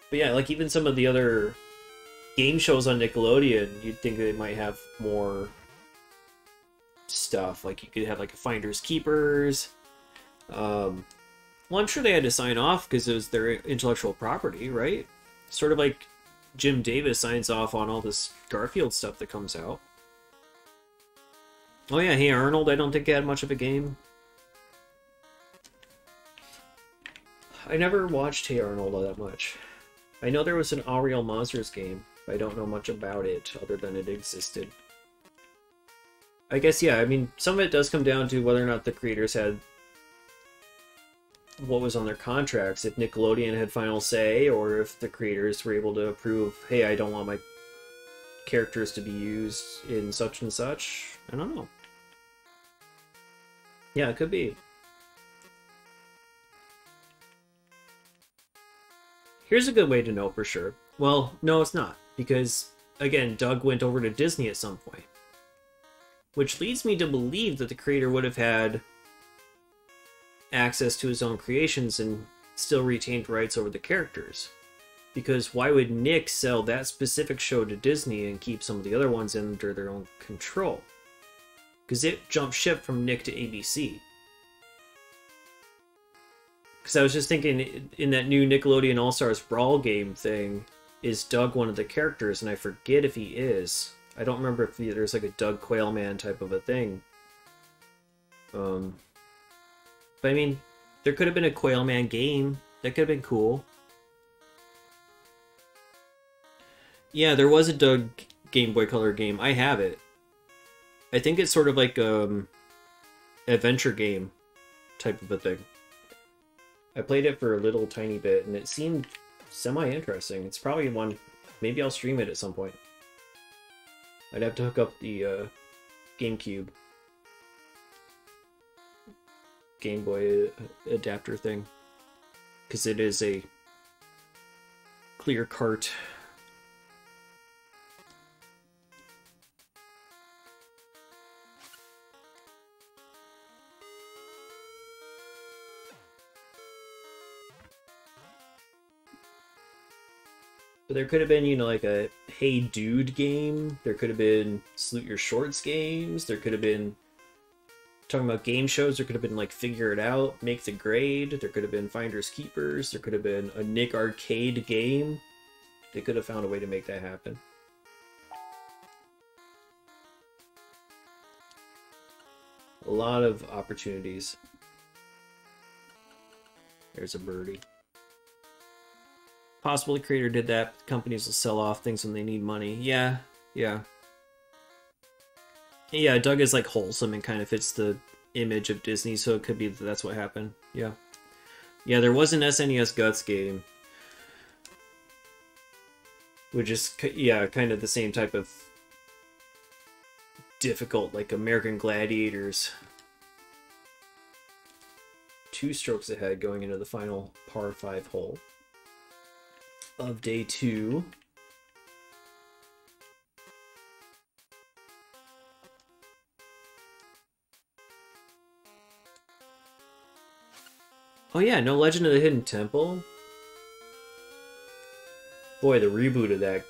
But yeah, like even some of the other game shows on Nickelodeon, you'd think they might have more stuff. Like you could have like a Finders Keepers. Well, I'm sure they had to sign off because it was their intellectual property, right? Sort of like Jim Davis signs off on all this Garfield stuff that comes out. Oh yeah, Hey Arnold, I don't think it had much of a game. I never watched Hey Arnold all that much. I know there was an All Real Monsters game, but I don't know much about it other than it existed. I guess, yeah, I mean, some of it does come down to whether or not the creators had what was on their contracts, if Nickelodeon had final say, or if the creators were able to approve, hey, I don't want my characters to be used in such and such. I don't know. Yeah, it could be. Here's a good way to know for sure. Well, no, it's not. Because, again, Doug went over to Disney at some point. Which leads me to believe that the creator would have had access to his own creations and still retained rights over the characters. Because why would Nick sell that specific show to Disney and keep some of the other ones under their own control? Because it jumped ship from Nick to ABC. Because I was just thinking, in that new Nickelodeon All-Stars Brawl game thing, is Doug one of the characters? And I forget if he is. I don't remember if there's like a Doug Quailman type of a thing. But I mean, there could have been a Quailman game. That could have been cool. Yeah, there was a Doug Game Boy Color game. I have it. I think it's sort of like adventure game type of a thing. I played it for a little tiny bit, and it seemed semi-interesting. It's probably one... Maybe I'll stream it at some point. I'd have to hook up the GameCube. Game Boy adapter thing, because it is a clear cart. But there could have been, you know, like a Hey Dude game. There could have been Salute Your Shorts games. There could have been, talking about game shows, there could have been like Figure It Out, Make the Grade. There could have been Finders Keepers. There could have been a Nick Arcade game. They could have found a way to make that happen. A lot of opportunities. There's a birdie. Possible the creator did that. Companies will sell off things when they need money. Yeah, yeah. Yeah, Doug is like wholesome and kind of fits the image of Disney, so it could be that that's what happened. Yeah. Yeah, there was an SNES Guts game. Which is, yeah, kind of the same type of difficult, like American Gladiators. 2 strokes ahead going into the final par 5 hole of day 2. Oh yeah, no Legend of the Hidden Temple? Boy, the reboot of that,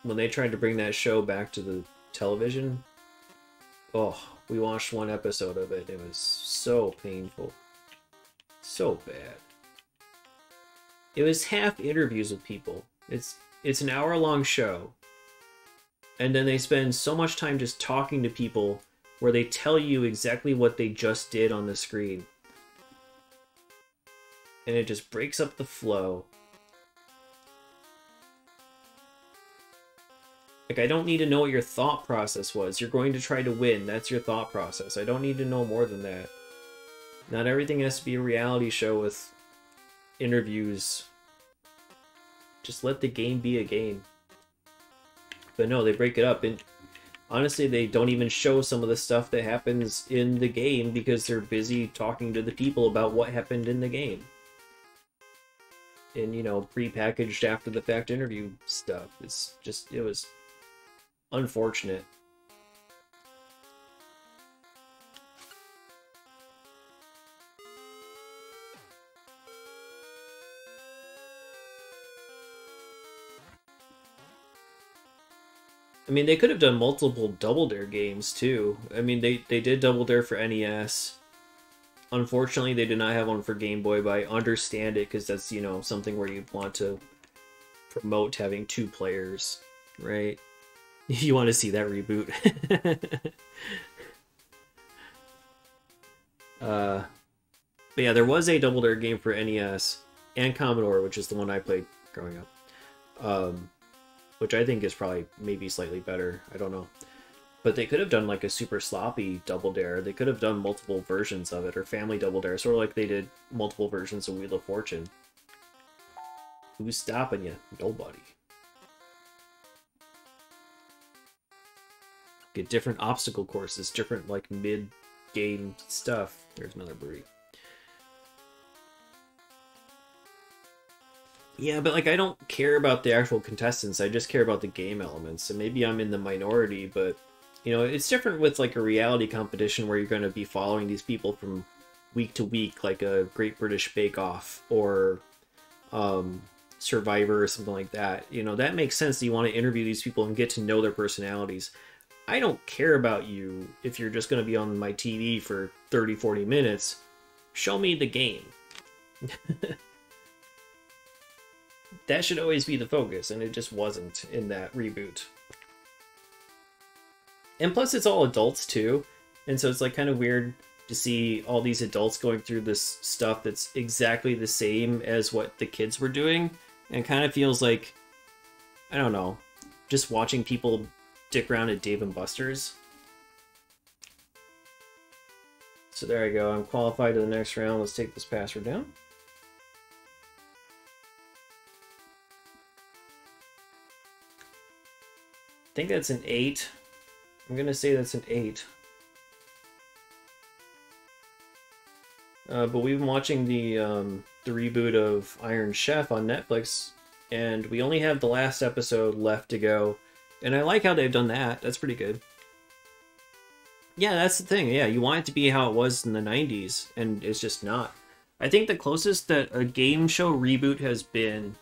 when they tried to bring that show back to the television, oh, we watched 1 episode of it. It was so painful. So bad. It was half interviews with people. It's an hour-long show. And then they spend so much time just talking to people where they tell you exactly what they just did on the screen. And it just breaks up the flow. Like, I don't need to know what your thought process was. You're going to try to win. That's your thought process. I don't need to know more than that. Not everything has to be a reality show with interviews. Just let the game be a game. But no, they break it up. And honestly, they don't even show some of the stuff that happens in the game because they're busy talking to the people about what happened in the game. And, you know, pre-packaged after-the-fact interview stuff. It's just, it was unfortunate. I mean, they could have done multiple Double Dare games, too. I mean, they did Double Dare for NES. Unfortunately, they did not have one for Game Boy, but I understand it, because that's, you know, something where you'd want to promote having 2 players, right? You want to see that reboot. But yeah, there was a Double Dare game for NES and Commodore, which is the one I played growing up. Which I think is probably maybe slightly better. I don't know. But they could have done like a super sloppy Double Dare. They could have done multiple versions of it, or Family Double Dare, sort of like they did multiple versions of Wheel of Fortune. Who's stopping you? Nobody. Get different obstacle courses, different like mid-game stuff. There's another birdie. Yeah, but like I don't care about the actual contestants. I just care about the game elements. And maybe I'm in the minority, but you know, it's different with like a reality competition where you're going to be following these people from week to week, like a Great British Bake Off or Survivor or something like that. You know, that makes sense that you want to interview these people and get to know their personalities. I don't care about you if you're just going to be on my TV for 30, 40 minutes. Show me the game. That should always be the focus, and it just wasn't in that reboot. And plus, it's all adults, too. And so it's like kind of weird to see all these adults going through this stuff that's exactly the same as what the kids were doing. And kind of feels like, I don't know, just watching people dick around at Dave & Buster's. So there I go. I'm qualified to the next round. Let's take this password down. I think that's an 8. I'm going to say that's an 8. But we've been watching the reboot of Iron Chef on Netflix, and we only have the last episode left to go. And I like how they've done that. That's pretty good. Yeah, that's the thing. Yeah, you want it to be how it was in the 90s, and it's just not. I think the closest that a game show reboot has been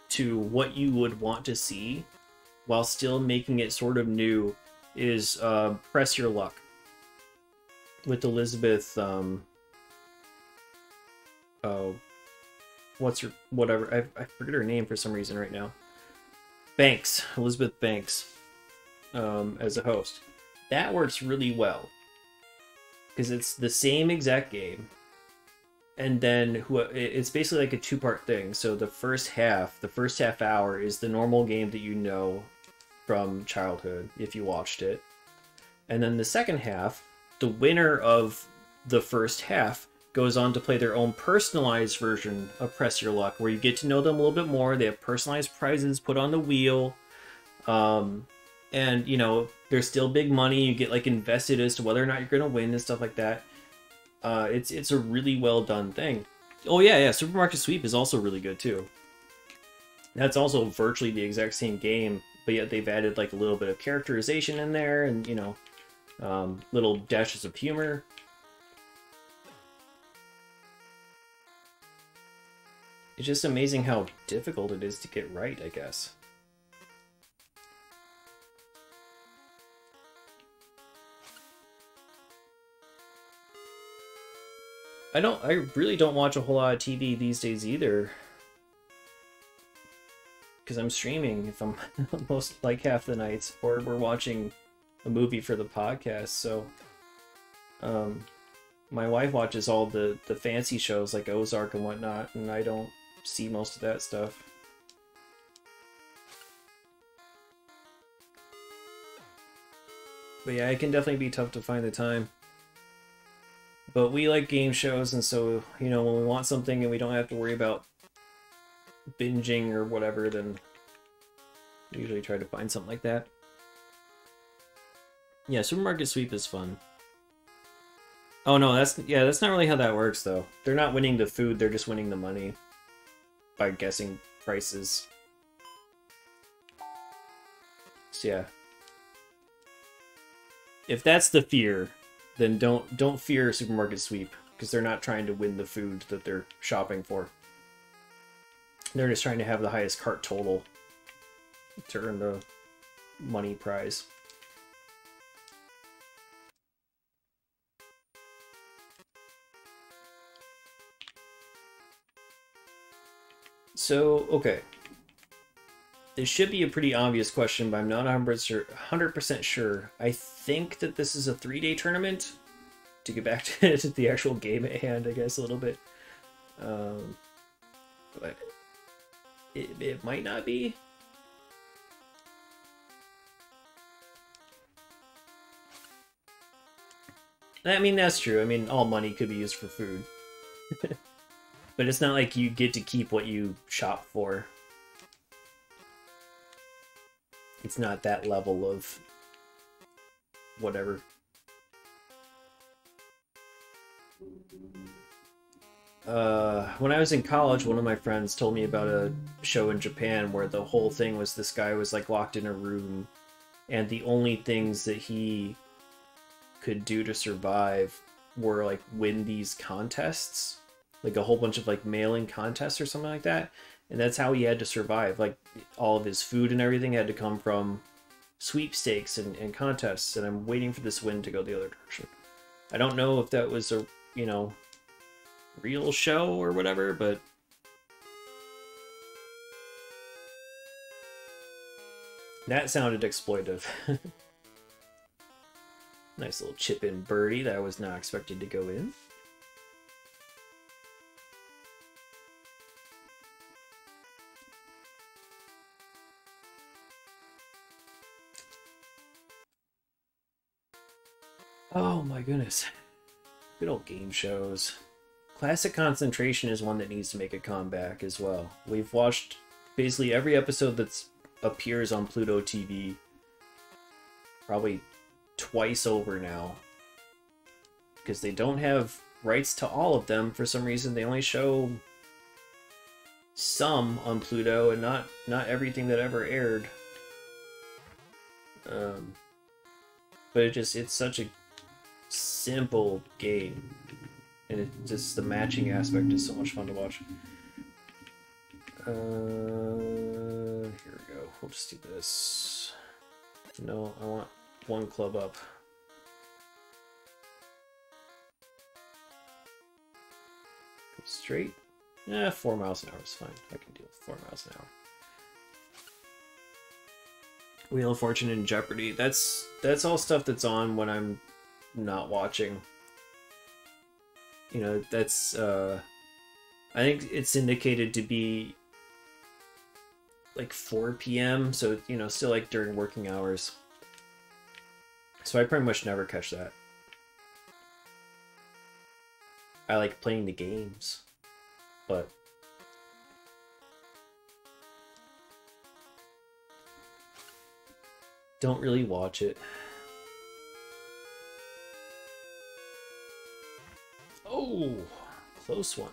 to what you would want to see while still making it sort of new is Press Your Luck with Elizabeth, oh, what's her, whatever, I forget her name for some reason right now. Banks, Elizabeth Banks, as a host. That works really well because it's the same exact game, and then it's basically like a two-part thing. So the first half hour is the normal game that you know from childhood if you watched it, and then the second half, the winner of the first half goes on to play their own personalized version of Press Your Luck, where you get to know them a little bit more. They have personalized prizes put on the wheel. And, you know, there's still big money. You get, like, invested as to whether or not you're going to win and stuff like that. It's a really well done thing. Oh, yeah, Supermarket Sweep is also really good, too. That's also virtually the exact same game, but yet they've added, like, a little bit of characterization in there and, you know, little dashes of humor. It's just amazing how difficult it is to get right, I guess. I really don't watch a whole lot of TV these days either. Because I'm streaming if I'm most like half the nights, or we're watching a movie for the podcast, so my wife watches all the fancy shows like Ozark and whatnot, and I don't see most of that stuff. But yeah, it can definitely be tough to find the time. But we like game shows, and so, you know, when we want something and we don't have to worry about binging or whatever, then we usually try to find something like that. Yeah, Supermarket Sweep is fun. Oh no, that's not really how that works though. They're not winning the food, they're just winning the money by guessing prices. So yeah. If that's the fear, then don't fear Supermarket Sweep, because they're not trying to win the food that they're shopping for. They're just trying to have the highest cart total to earn the money prize. So, okay. This should be a pretty obvious question, but I'm not 100% sure. I think that this is a 3-day tournament. To get back to the actual game at hand, I guess, a little bit. But it might not be. I mean, that's true. I mean, all money could be used for food. But it's not like you get to keep what you shop for. It's not that level of whatever. When I was in college, one of my friends told me about a show in Japan where the whole thing was this guy was like locked in a room, and the only things that he could do to survive were like win these contests, like a whole bunch of like mailing contests or something like that. And that's how he had to survive. Like, all of his food and everything had to come from sweepstakes and contests. And I'm waiting for this win to go the other direction. I don't know if that was a, you know, real show or whatever, but that sounded exploitive. Nice little chip-in birdie that I was not expected to go in. Oh my goodness. Good old game shows. Classic Concentration is one that needs to make a comeback as well. We've watched basically every episode that appears on Pluto TV probably twice over now, because they don't have rights to all of them. For some reason, they only show some on Pluto and not everything that ever aired. But it's such a simple game, and it just the matching aspect is so much fun to watch. Here we go. We'll just do this. No, I want one club up. Go straight. 4 miles an hour is fine. I can deal with 4 miles an hour. Wheel of Fortune and Jeopardy. That's all stuff that's on when I'm not watching. You know, that's I think it's indicated to be like 4 p.m. so you know, still like during working hours. So I pretty much never catch that. I like playing the games, but don't really watch it. Oh, close one.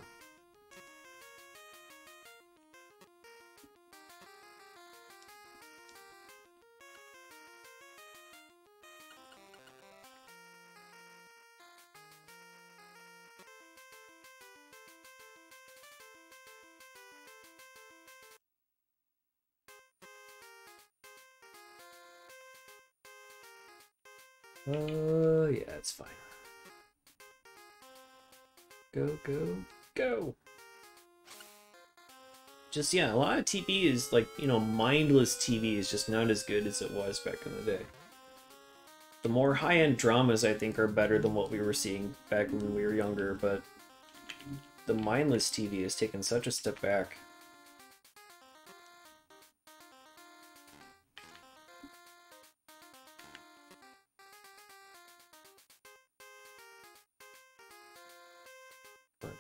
Yeah, it's fine. Go, go, go! Just, yeah, a lot of TV is like, you know, mindless TV is just not as good as it was back in the day. The more high-end dramas, I think, are better than what we were seeing back when we were younger, but the mindless TV has taken such a step back.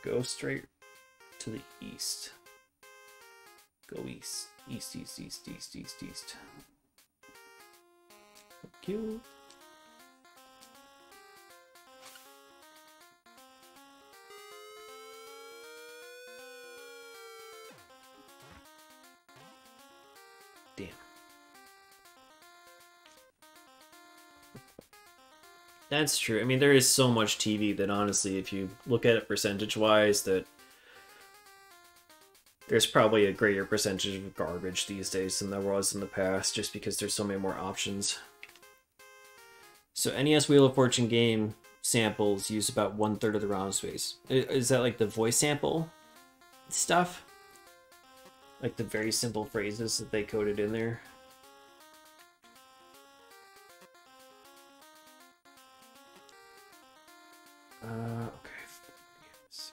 Go straight to the east. Go east. East, east, east, east, east, east. Thank you. Damn. That's true. I mean, there is so much TV that honestly, if you look at it percentage-wise, that there's probably a greater percentage of garbage these days than there was in the past, just because there's so many more options. So NES Wheel of Fortune game samples use about 1/3 of the ROM space. Is that like the voice sample stuff? Like the very simple phrases that they coded in there? Okay. Yes.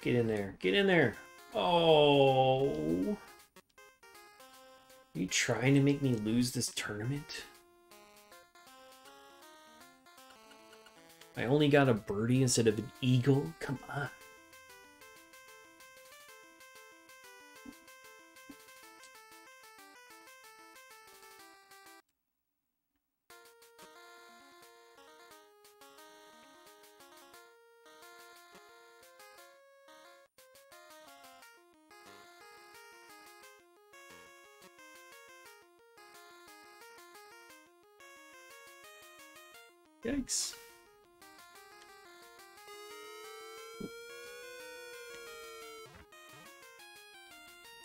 Get in there. Get in there. Oh. Are you trying to make me lose this tournament? I only got a birdie instead of an eagle? Come on. Yikes.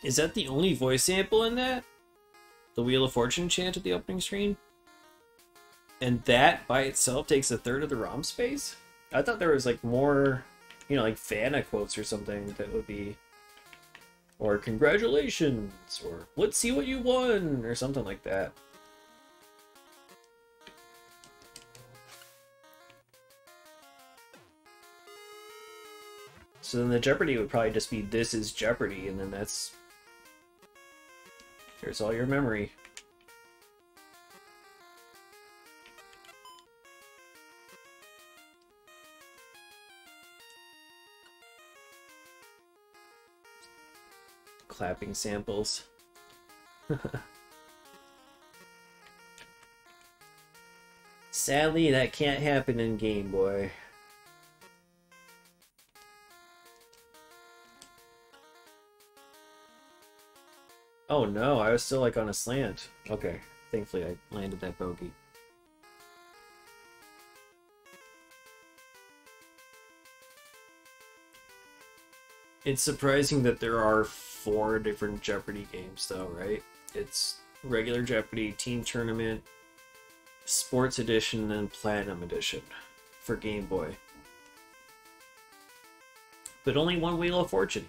Is that the only voice sample in that? The Wheel of Fortune chant at the opening screen? And that by itself takes 1/3 of the ROM space? I thought there was like more, you know, like Vanna quotes or something that would be, or congratulations, or let's see what you won, or something like that. So then the Jeopardy would probably just be "This is Jeopardy," and then that's... Here's all your memory. clapping samples. Sadly, that can't happen in Game Boy. Oh no, I was still like on a slant. Okay, thankfully I landed that bogey. It's surprising that there are 4 different Jeopardy games though, right? It's regular Jeopardy, Team Tournament, Sports Edition, and Platinum Edition for Game Boy. But only one Wheel of Fortune.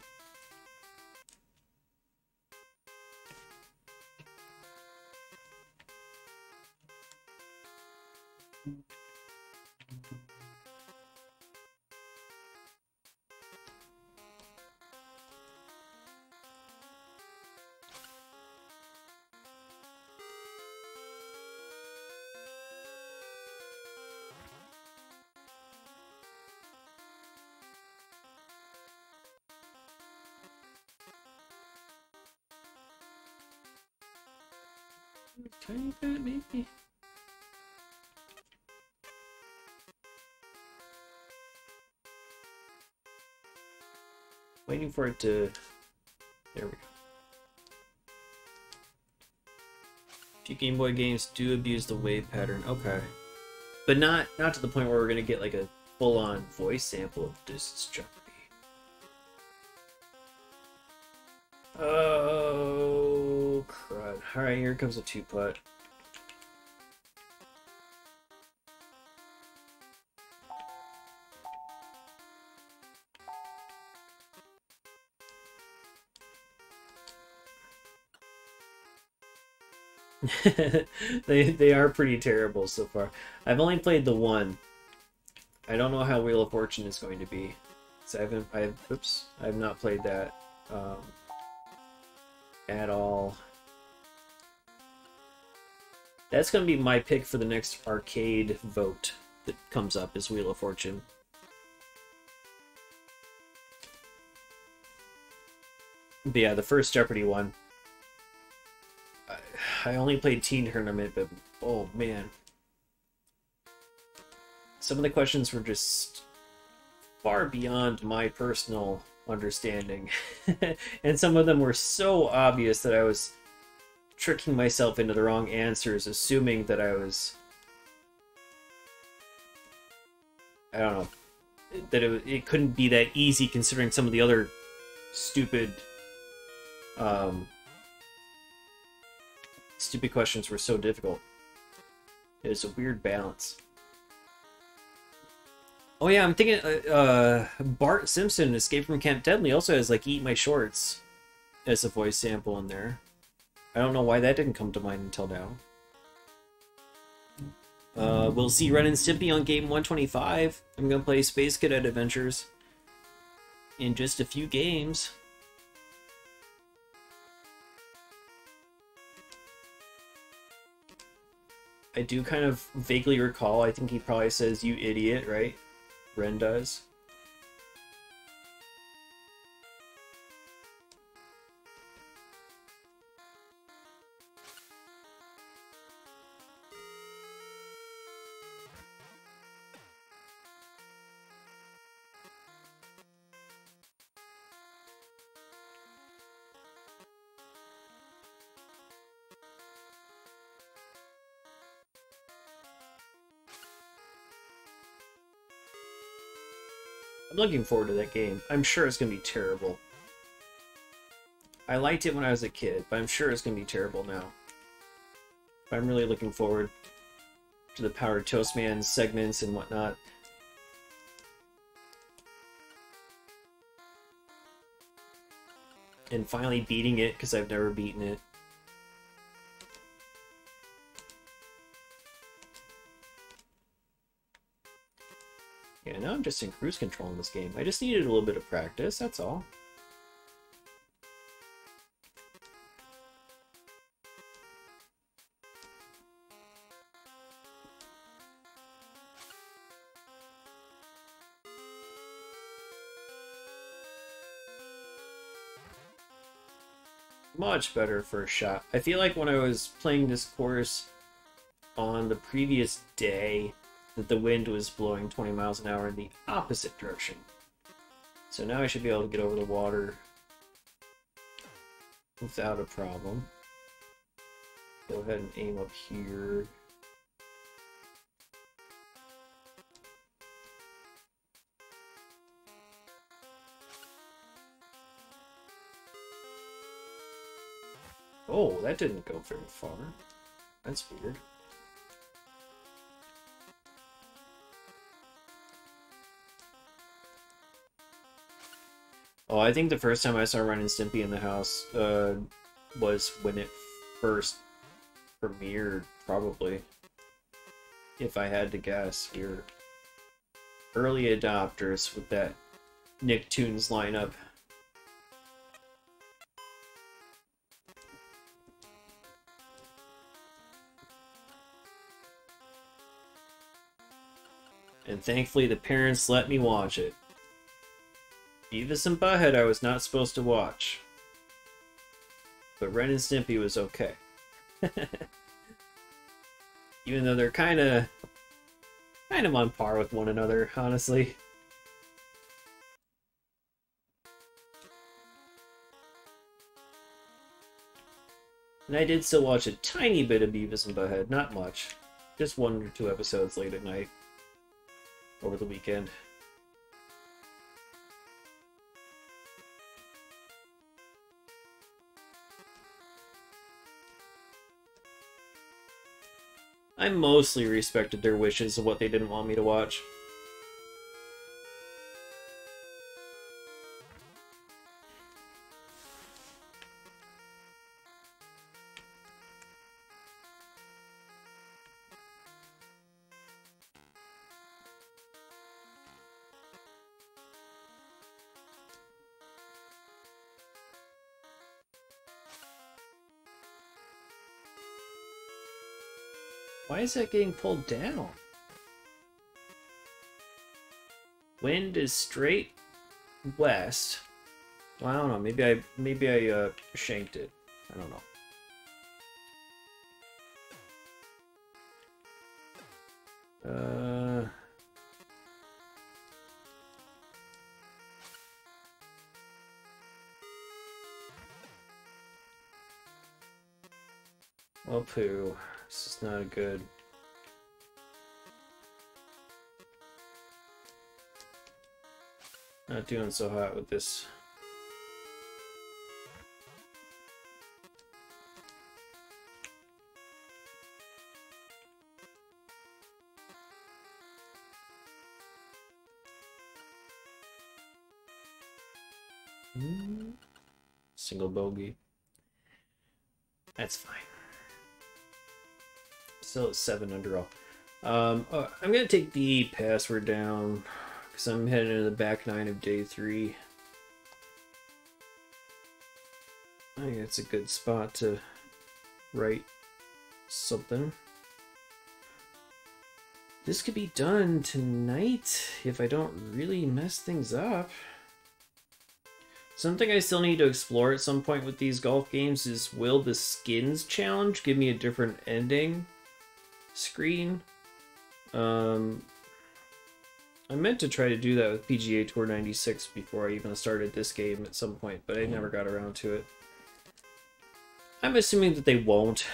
Tiny bit, maybe. Waiting for it to... There we go. A few Game Boy games do abuse the wave pattern. Okay. But not to the point where we're going to get like a full-on voice sample of This is Jeopardy. Oh, crud. Alright, here comes a 2-putt. They are pretty terrible so far. I've only played the one. I don't know how Wheel of Fortune is going to be. So I've not played that at all. That's going to be my pick for the next arcade vote that comes up, is Wheel of Fortune. But yeah, the first Jeopardy one. I only played Teen Tournament, but oh man. Some of the questions were just far beyond my personal understanding. And some of them were so obvious that I was tricking myself into the wrong answers, assuming that I was... I don't know. That it couldn't be that easy considering some of the other stupid... stupid questions were so difficult. It was a weird balance. Oh yeah, I'm thinking Bart Simpson, Escape from Camp Deadly, also has like Eat My Shorts as a voice sample in there. I don't know why that didn't come to mind until now. We'll see Ren and Stimpy on game 125. I'm gonna play Space Cadet Adventures in just a few games. I do kind of vaguely recall, I think he probably says, "You idiot," right? Ren does. I'm looking forward to that game. I'm sure it's going to be terrible. I liked it when I was a kid, but I'm sure it's going to be terrible now. I'm really looking forward to the Powered Toast Man segments and whatnot. And finally beating it, because I've never beaten it. Yeah, now I'm just in cruise control in this game. I just needed a little bit of practice, that's all. Much better first shot. I feel like when I was playing this course on the previous day, that the wind was blowing 20 miles an hour in the opposite direction. So now I should be able to get over the water without a problem. Go ahead and aim up here. Oh, that didn't go very far. That's weird. Oh, I think the first time I saw Ren and Stimpy in the house was when it first premiered, probably. If I had to guess, you're early adopters with that Nicktoons lineup. And thankfully the parents let me watch it. Beavis and Butthead I was not supposed to watch. But Ren and Stimpy was okay. Even though they're kind of on par with one another, honestly. And I did still watch a tiny bit of Beavis and Butthead, not much. Just 1 or 2 episodes late at night. Over the weekend. I mostly respected their wishes of what they didn't want me to watch. Why is that getting pulled down? Wind is straight west. Well, I don't know. Maybe I shanked it. I don't know. Oh, poo. This is not good. Not doing so hot with this. Single bogey. That's fine. Still at 7 under all. I'm gonna take the password down because I'm heading into the back 9 of day 3. I think it's a good spot to write something. This could be done tonight if I don't really mess things up. Something I still need to explore at some point with these golf games is, will the skins challenge give me a different ending screen? I meant to try to do that with PGA Tour 96 before I even started this game at some point, but I never got around to it. I'm assuming that they won't.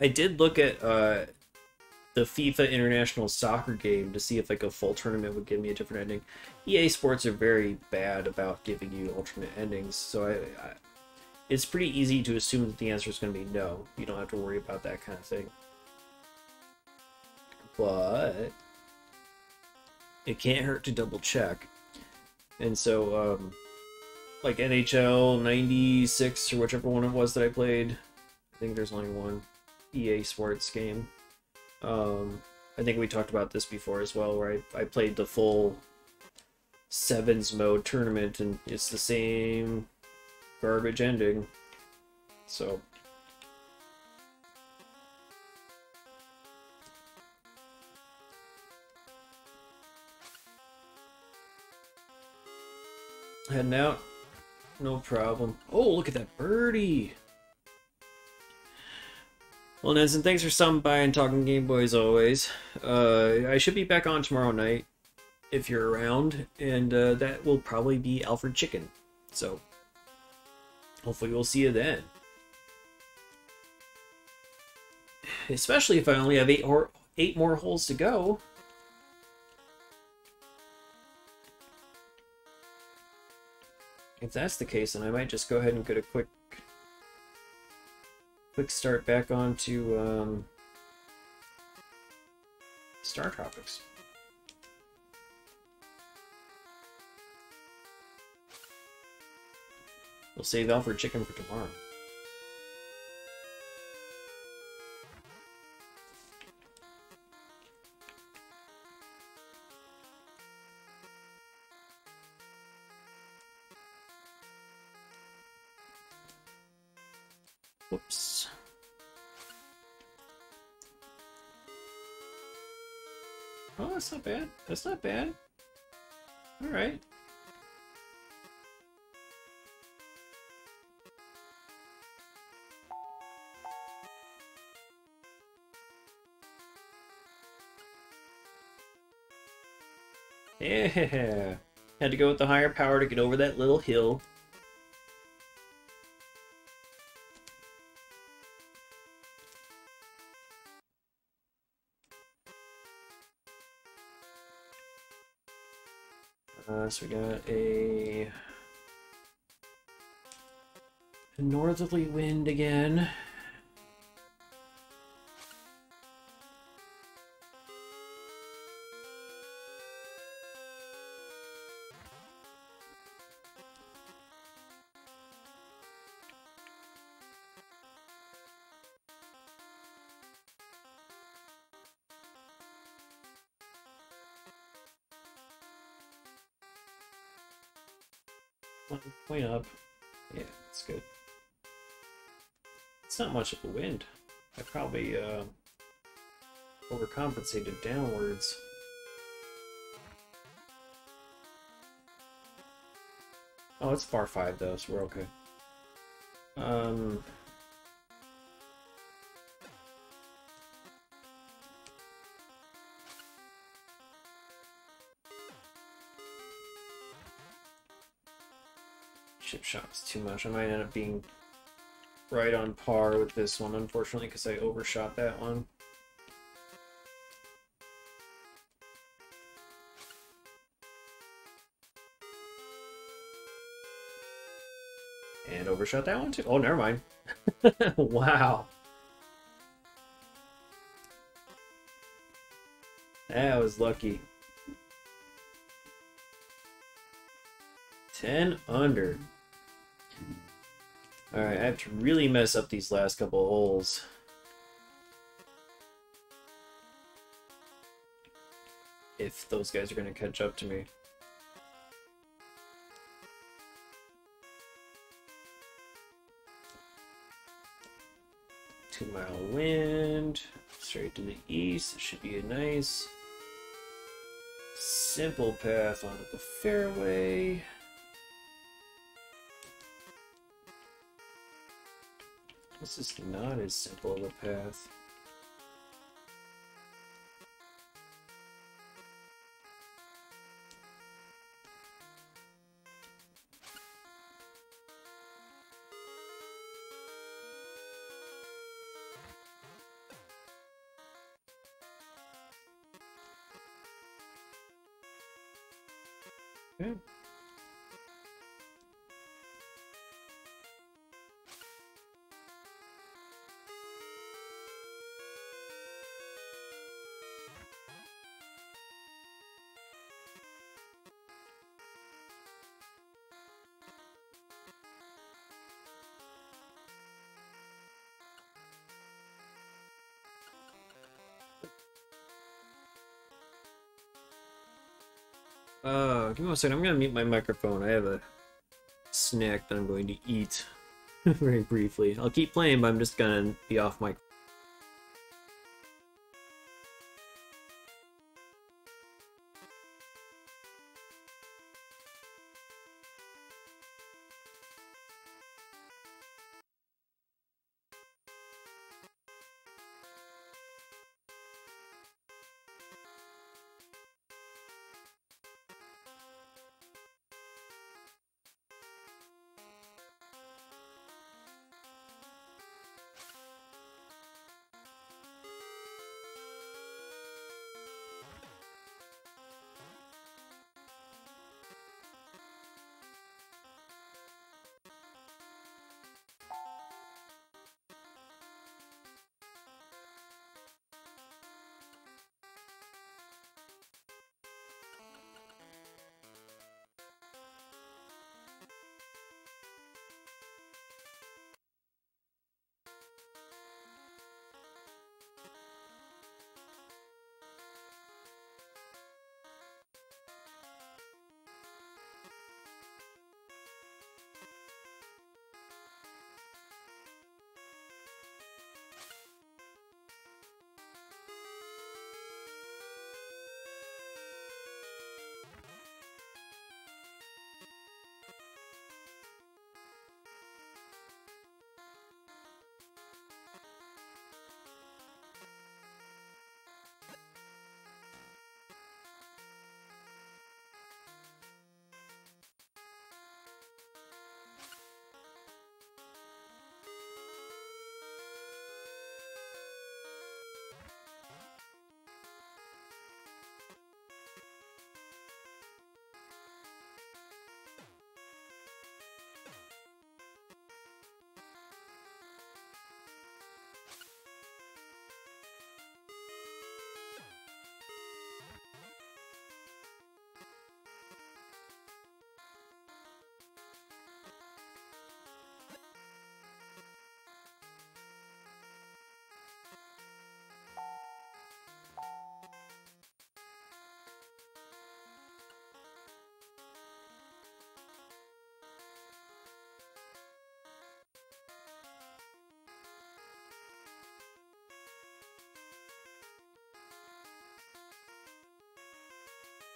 I did look at the FIFA International Soccer game to see if like a full tournament would give me a different ending. EA Sports are very bad about giving you alternate endings, so it's pretty easy to assume that the answer is going to be no. You don't have to worry about that kind of thing. But it can't hurt to double check. And so, like NHL 96 or whichever one it was that I played, I think there's only one EA Sports game. I think we talked about this before as well, where I played the full sevens mode tournament and it's the same garbage ending. So heading out. No problem. Oh, look at that birdie! Well, Nelson, thanks for stopping by and talking Game Boy as always. I should be back on tomorrow night if you're around, and that will probably be Alfred Chicken. So, hopefully we'll see you then. Especially if I only have eight more holes to go. If that's the case, then I might just go ahead and get a quick start back onto Star Tropics. We'll save Alfred Chicken for tomorrow. Whoops. Oh, that's not bad. That's not bad. All right. Yeah. Had to go with the higher power to get over that little hill. So we got a northerly wind again. Point up. Yeah, that's good. It's not much of a wind. I probably overcompensated downwards. Oh, it's par 5 though, so we're okay. Chip shot's too much. I might end up being right on par with this one, unfortunately, because I overshot that one. And overshot that one too. Oh, never mind. Wow. That was lucky. 10 under. Alright, I have to really mess up these last couple of holes. If those guys are going to catch up to me. Two-mile wind. Straight to the east. It should be a nice, simple path onto the fairway. This is not as simple of a path. Okay. Give me one second. I'm gonna mute my microphone. I have a snack that I'm going to eat very briefly. I'll keep playing, but I'm just gonna be off mic.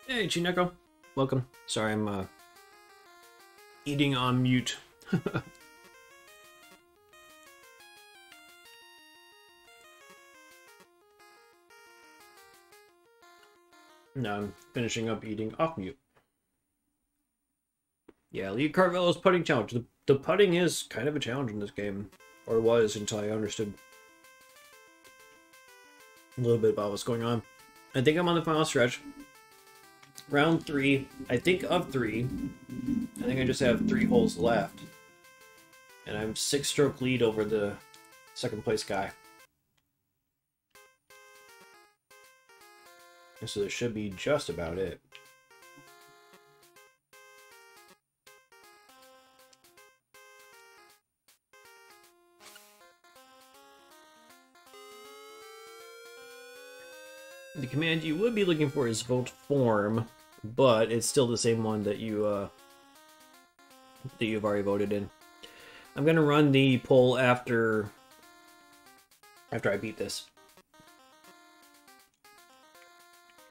Hey, Chineko. Welcome. Sorry, I'm eating on mute. No, I'm finishing up eating off mute. Yeah, Lee Carvello's putting challenge. The putting is kind of a challenge in this game. Or was until I understood a little bit about what's going on. I think I'm on the final stretch. Round 3, I think of 3. I think I just have 3 holes left. And I'm 6-stroke lead over the second place guy. So this should be just about it. The command you would be looking for is vote form, but it's still the same one that you've already voted in. I'm gonna run the poll after I beat this.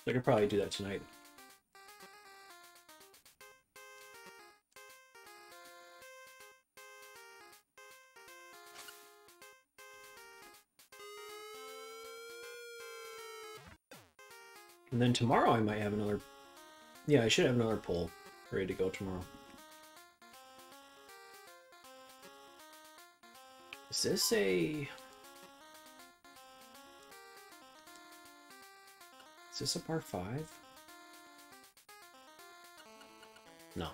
I could probably do that tonight. And then tomorrow I might have another... Yeah, I should have another poll ready to go tomorrow. Is this a... Is this a par 5? No.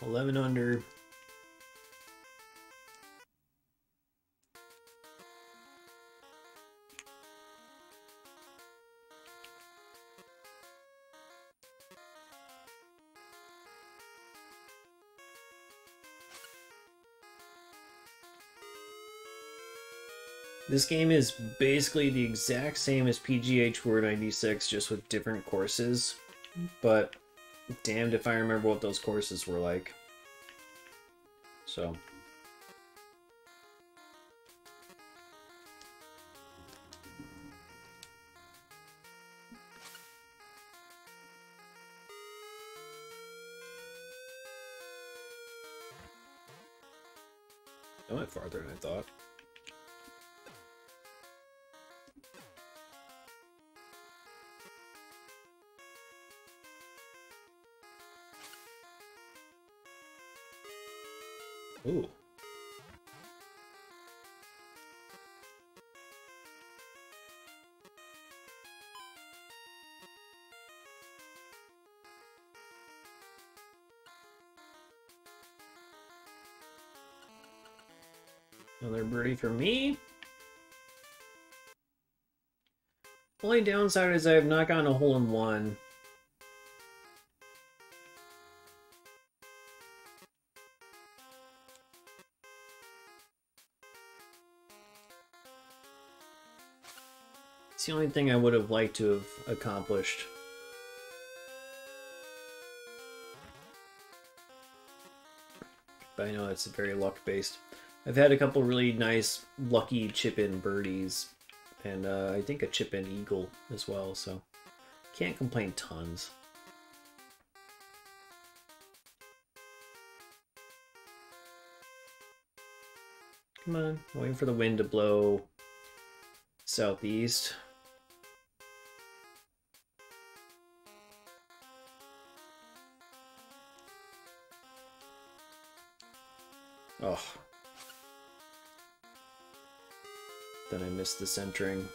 $11 under. This game is basically the exact same as PGA Tour 96, just with different courses. But damned if I remember what those courses were like. So. I went farther than I thought. Ooh. Another birdie for me. Only downside is I have not gotten a hole-in-one. It's the only thing I would have liked to have accomplished. But I know it's very luck-based. I've had a couple really nice, lucky chip-in birdies. And I think a chip-in eagle as well, so can't complain tons. Come on, waiting for the wind to blow southeast. Oh. Then I missed the centering.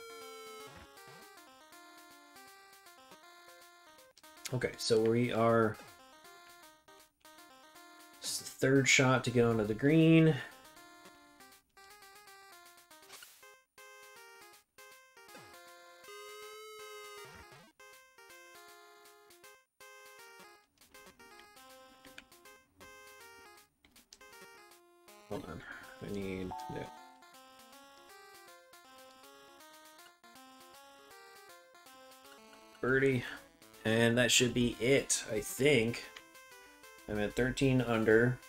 Okay, so we are... It's the third shot to get onto the green. Hold on, I need... Yeah. Birdie, and that should be it, I think. I'm at 13 under,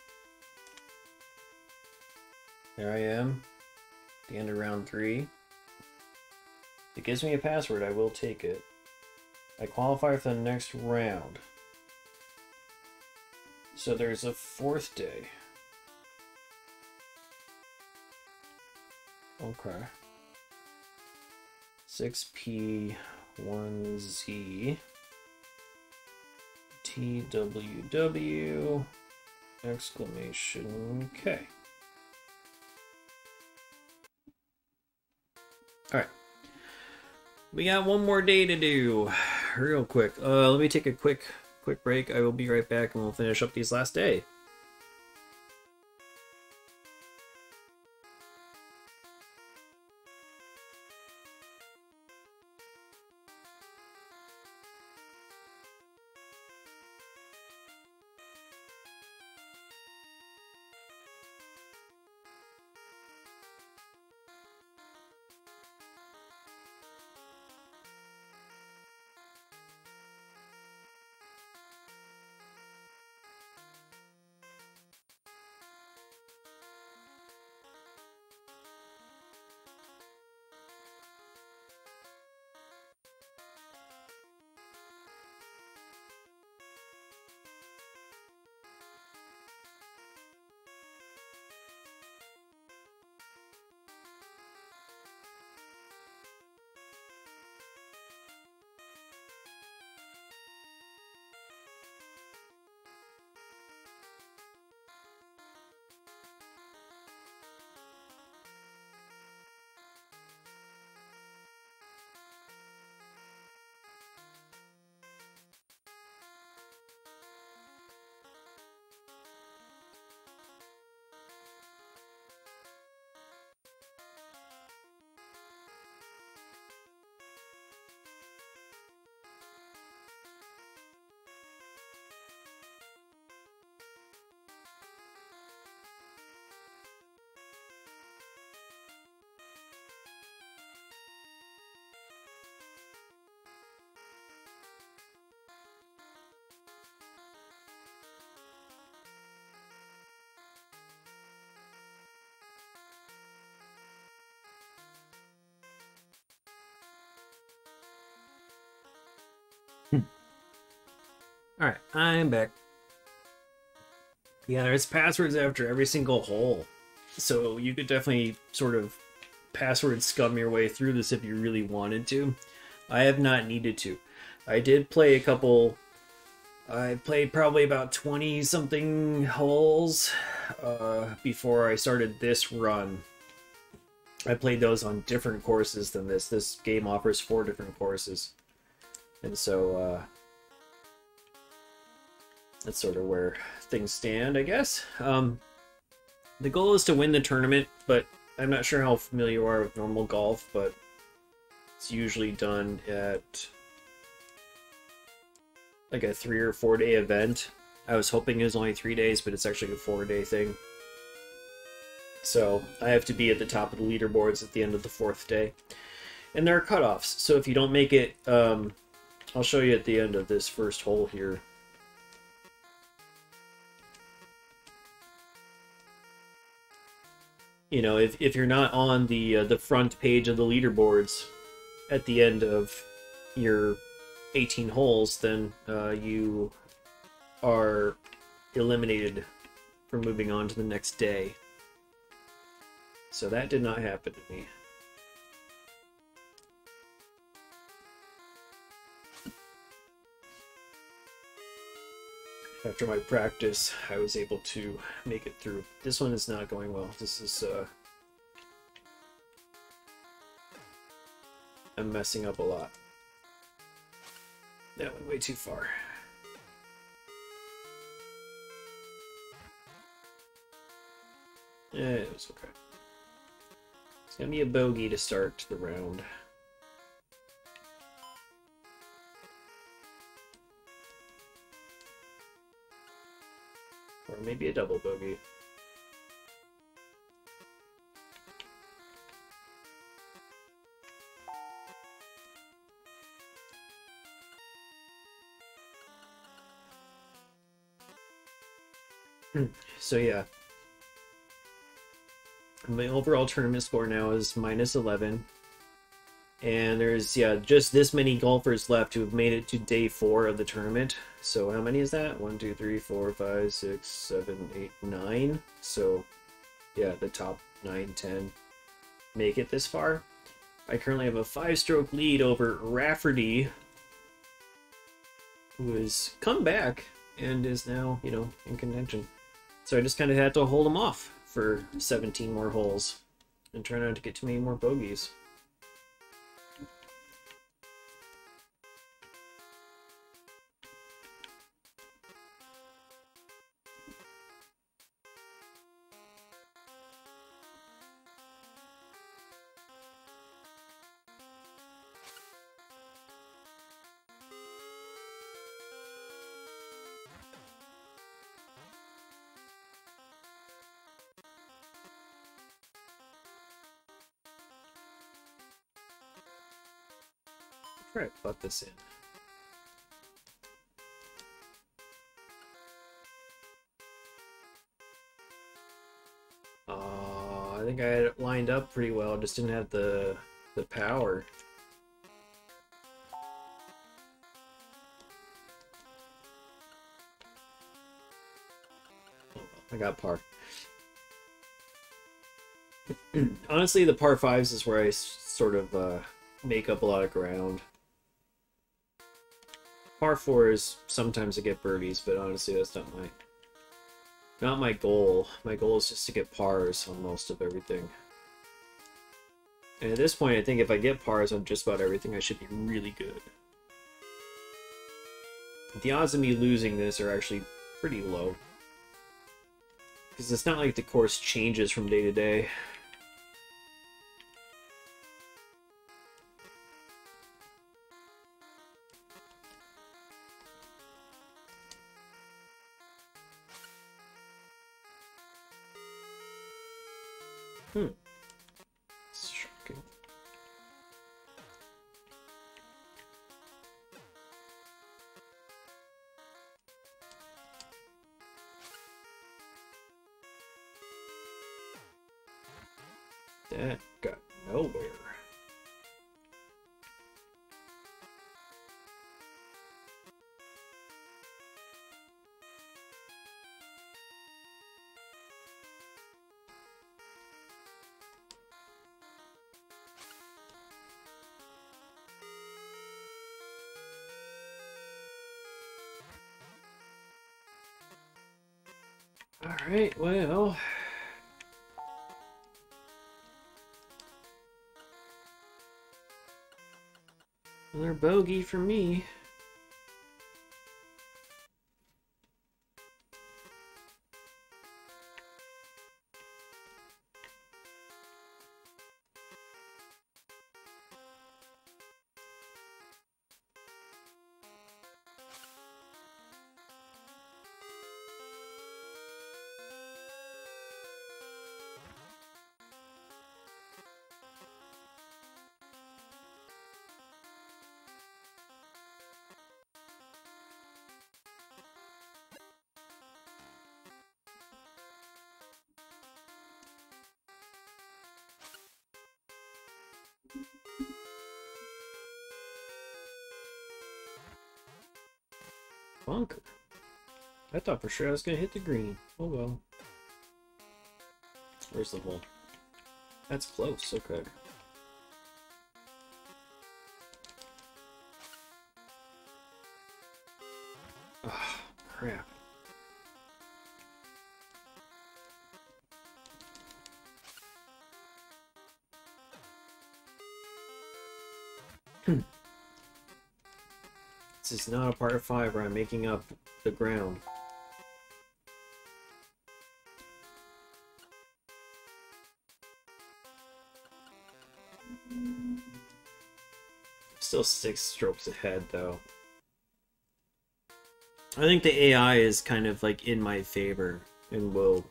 There I am. The end of round 3. If it gives me a password, I will take it. I qualify for the next round. So there's a 4th day. Okay. 6P1Z TWW exclamation K. All right. We got one more day to do. Real quick. Let me take a quick break. I will be right back and we'll finish up these last day. Alright, I'm back. Yeah, there's passwords after every single hole. So you could definitely sort of password scum your way through this if you really wanted to. I have not needed to. I did play a couple... I played probably about 20-something holes before I started this run. I played those on different courses than this. This game offers 4 different courses. And so, that's sort of where things stand, I guess. The goal is to win the tournament, but I'm not sure how familiar you are with normal golf, but it's usually done at like a 3 or 4 day event. I was hoping it was only 3 days, but it's actually a 4-day thing. So I have to be at the top of the leaderboards at the end of the 4th day. And there are cutoffs, so if you don't make it, I'll show you at the end of this first hole here. You know, if you're not on the front page of the leaderboards at the end of your 18 holes, then you are eliminated from moving on to the next day. So that did not happen to me. After my practice, I was able to make it through. This one is not going well. This is, I'm messing up a lot. That went way too far. Yeah, it was okay. It's gonna be a bogey to start the round. Or maybe a double bogey. So yeah. My overall tournament score now is -11. And there's, yeah, just this many golfers left who have made it to day 4 of the tournament. So how many is that? 1, 2, 3, 4, 5, 6, 7, 8, 9. So, yeah, the top 9, 10 make it this far. I currently have a 5-stroke lead over Rafferty, who has come back and is now, you know, in contention. So I just kind of had to hold him off for 17 more holes and try not to get too many more bogeys. Try to butt this in. I think I had it lined up pretty well, just didn't have the power. Oh, I got par. Honestly, the par 5s is where I sort of make up a lot of ground. Par 4s, sometimes I get birdies, but honestly that's not my goal. My goal is just to get pars on most of everything. And at this point, I think if I get pars on just about everything, I should be really good. The odds of me losing this are actually pretty low. Because it's not like the course changes from day to day. Shocking. That got nowhere. Alright, well... another bogey for me. Bunker. I thought for sure I was gonna hit the green. Oh well. Where's the hole? That's close, okay. Ah, crap. This is not a par 5 where I'm making up the ground. Still 6 strokes ahead, though. I think the AI is kind of like in my favor and will,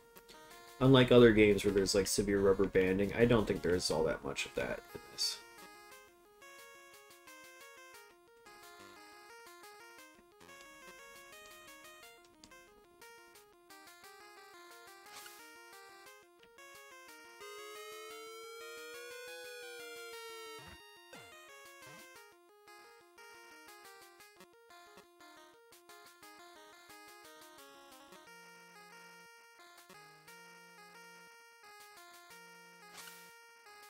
unlike other games where there's like severe rubber banding, I don't think there's all that much of that in this.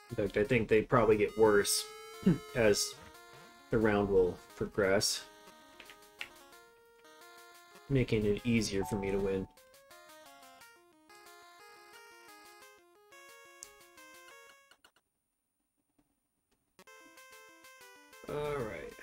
In fact, I think they probably get worse as the round will progress, making it easier for me to win. All right.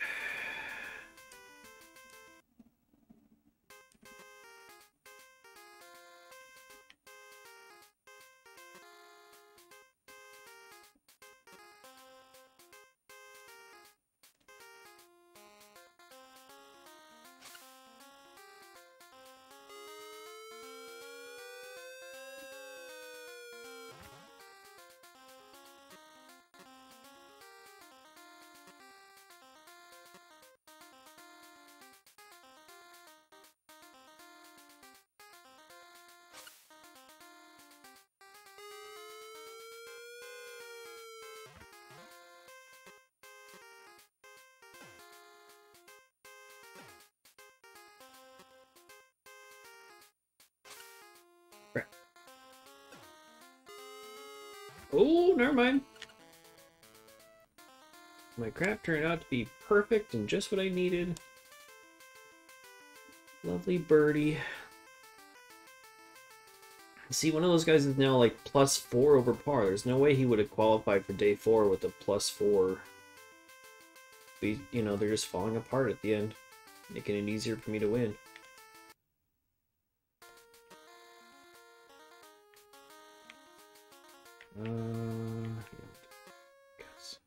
Oh, never mind. My crap turned out to be perfect and just what I needed. Lovely birdie. See, one of those guys is now like +4 over par. There's no way he would have qualified for day 4 with a +4. But, you know, they're just falling apart at the end, making it easier for me to win. Yes.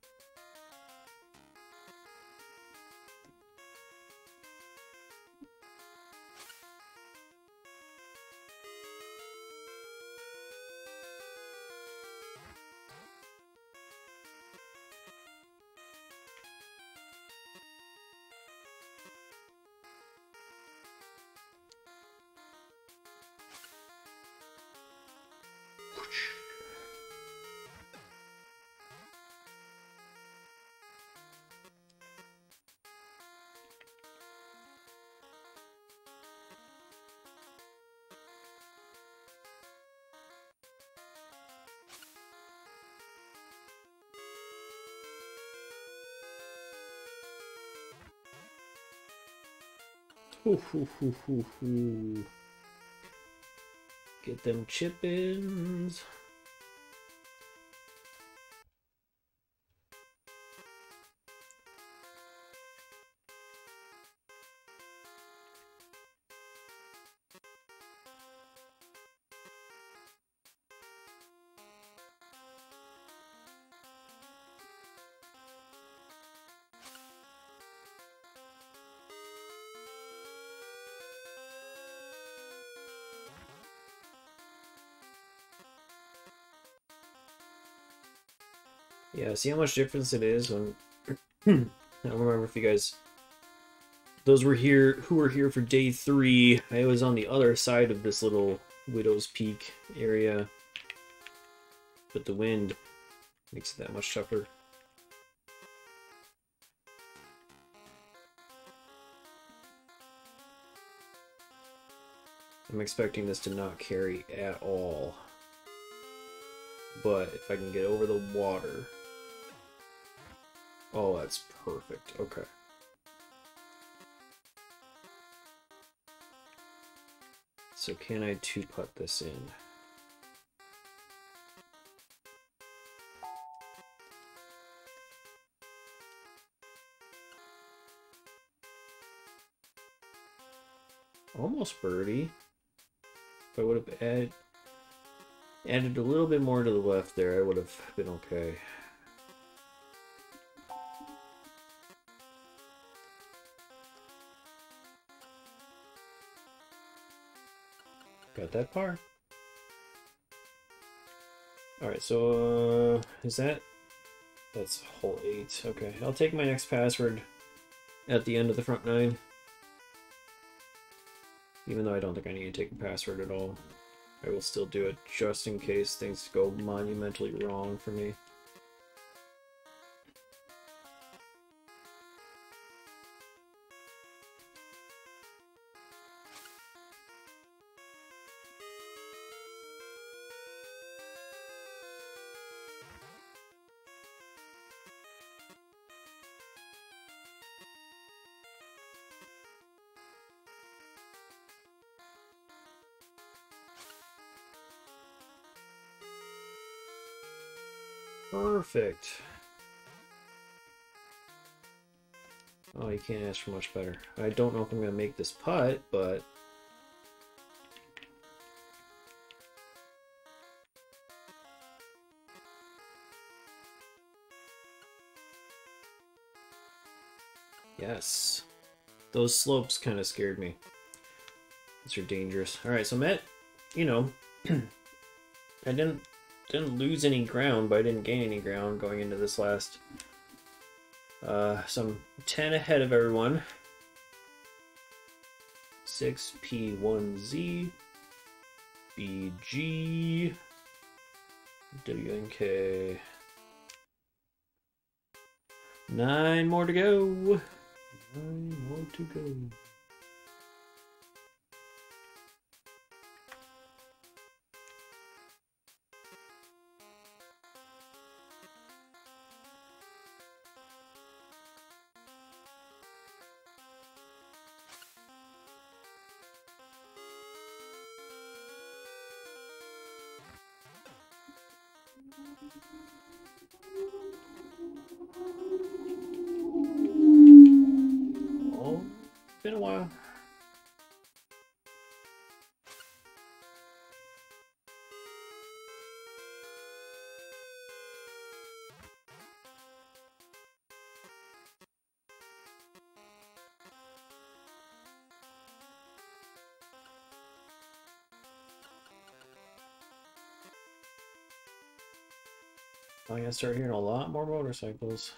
Get them chip-ins. Yeah, see how much difference it is when I don't remember if you guys those were here who were here for day 3. I was on the other side of this little Widow's Peak area, but the wind makes it that much tougher. I'm expecting this to not carry at all, but if I can get over the water. Oh, that's perfect. Okay. So can I 2-putt this in? Almost birdie. If I would have added a little bit more to the left there, I would have been okay. Got that par. Alright, so that's hole 8. Okay, I'll take my next password at the end of the front 9. Even though I don't think I need to take a password at all. I will still do it just in case things go monumentally wrong for me. Perfect. Oh, you can't ask for much better. I don't know if I'm going to make this putt, but... Yes. Those slopes kind of scared me. Those are dangerous. Alright, so Matt, you know, I didn't lose any ground, but I didn't gain any ground going into this last. So I'm 10 ahead of everyone. 6P1Z BG WNK. 9 more to go. 9 more to go. Oh, been a while. I'm gonna start hearing a lot more motorcycles.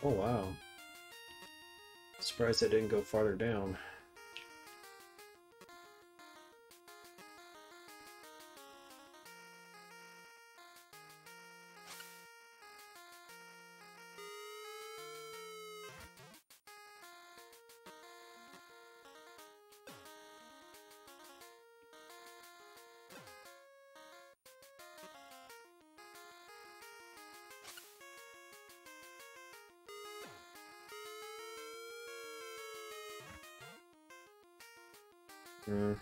Oh wow. Surprised I didn't go farther down. Hmm.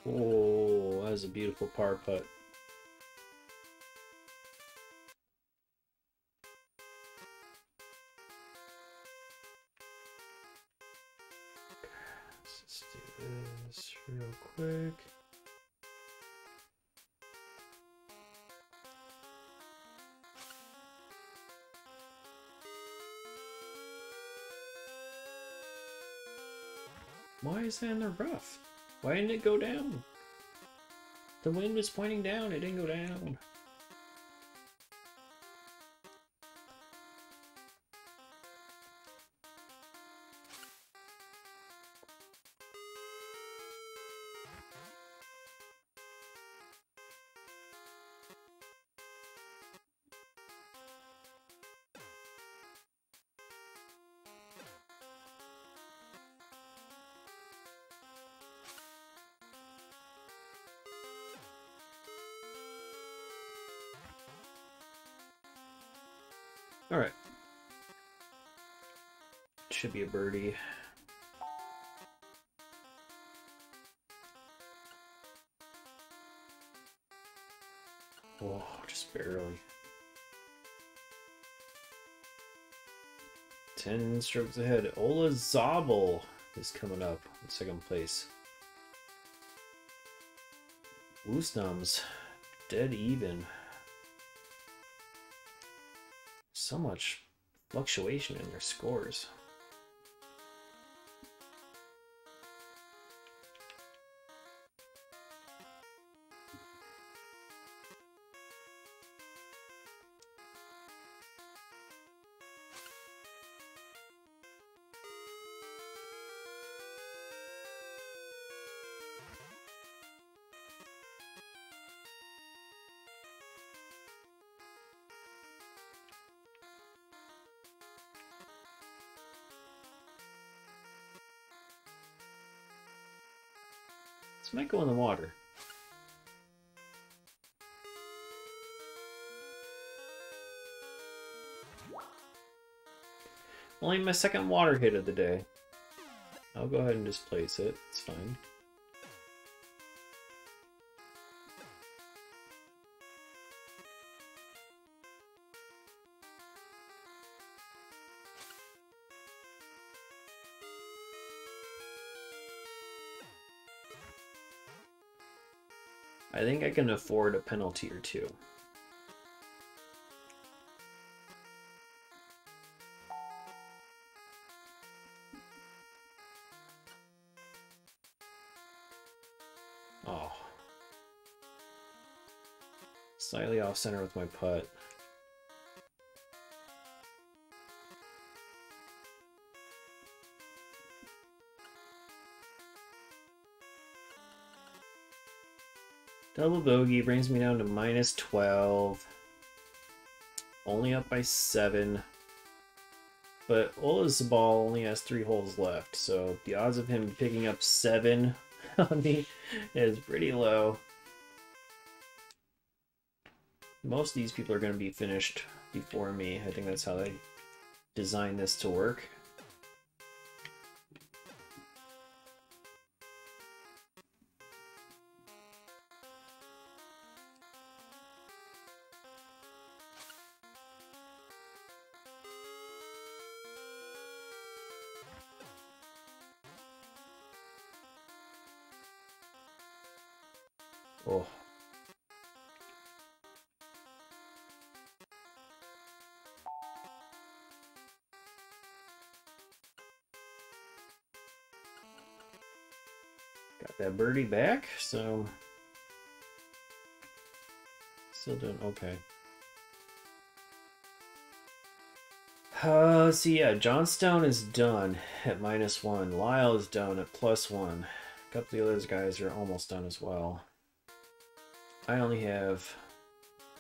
Oh, that was a beautiful par putt. Let's do this real quick. Why is that in the rough? Why didn't it go down? The wind was pointing down, it didn't go down. All right. Should be a birdie. Oh, just barely. 10 strokes ahead. Ola Zabel is coming up in second place. Woosnams dead even. So much fluctuation in their scores. This might go in the water. Only my second water hit of the day. I'll go ahead and just place it. It's fine. I think I can afford a penalty or two. Oh. Slightly off center with my putt. Double bogey brings me down to -12. Only up by 7. But Olazabal only has 3 holes left, so the odds of him picking up 7 on me is pretty low. Most of these people are going to be finished before me. I think that's how they designed this to work. Oh. Got that birdie back, so still doing okay. Let's see, yeah, Johnstone is done at -1. Lyle is done at +1. A couple of the other guys are almost done as well. I only have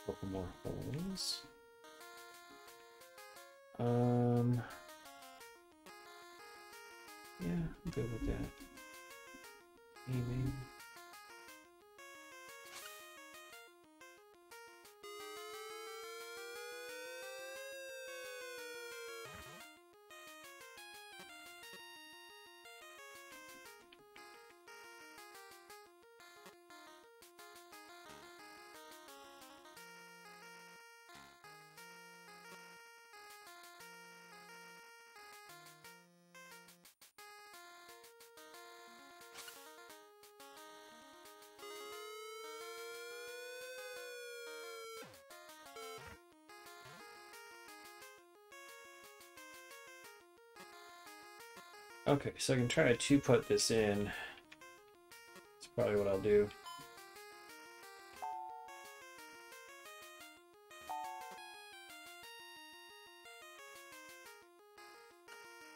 a couple more holes. Yeah, I'm good with that. Aiming. Okay, so I can try to put this in. That's probably what I'll do.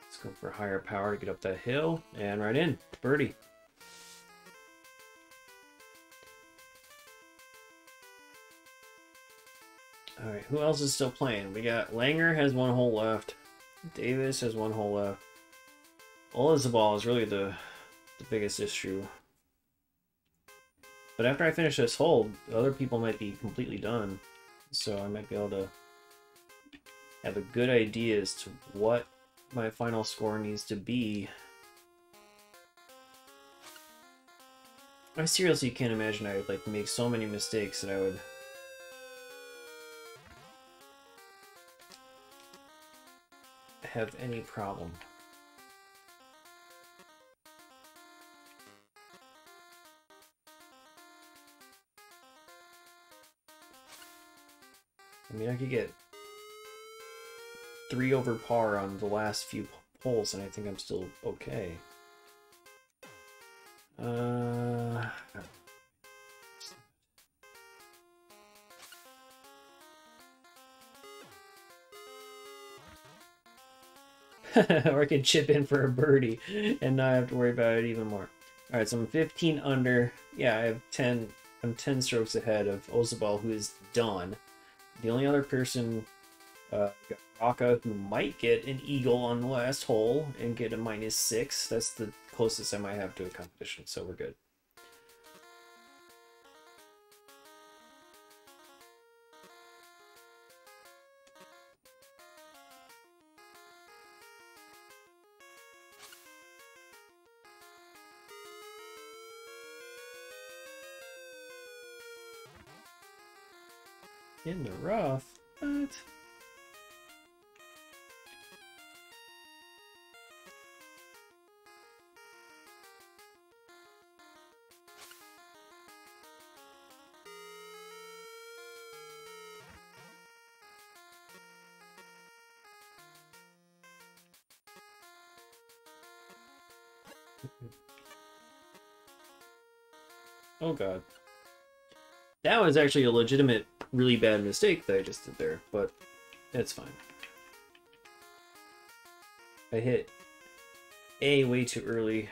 Let's go for higher power to get up that hill, and right in. Birdie. Alright, who else is still playing? We got Langer has 1 hole left. Davis has 1 hole left. Olazabal is really the biggest issue. But after I finish this hole, the other people might be completely done. So I might be able to have a good idea as to what my final score needs to be. I seriously can't imagine I would like make so many mistakes that I would have any problem. I mean, I could get 3 over par on the last few holes, and I think I'm still okay. Or I can chip in for a birdie and not have to worry about it even more. All right, so I'm 15 under. Yeah, I have 10. I'm 10 strokes ahead of Olazabal, who is done. The only other person, Raka, who might get an eagle on the last hole and get a -6. That's the closest I might have to a competition, so we're good. In the rough? What? Oh god. That was actually a legitimate, really bad mistake that I just did there, but it's fine. I hit A way too early.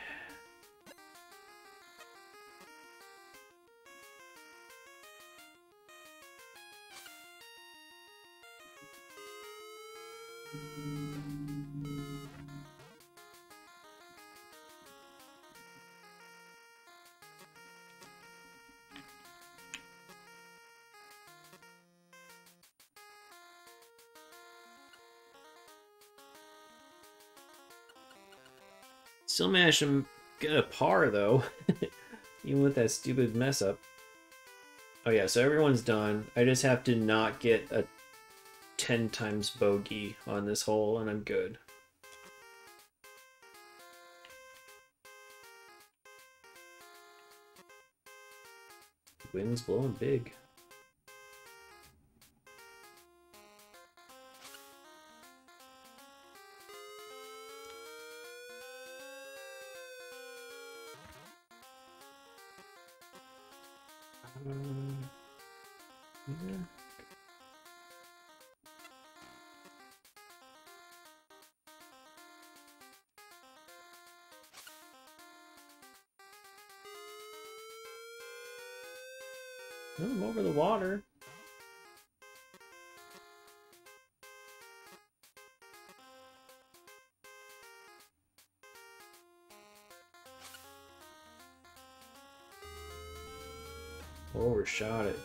Still managed to get a par, though. Even with that stupid mess up. Oh yeah, so everyone's done. I just have to not get a 10 times bogey on this hole, and I'm good. Wind's blowing big. Yeah. Oh, I'm over the water. Overshot it.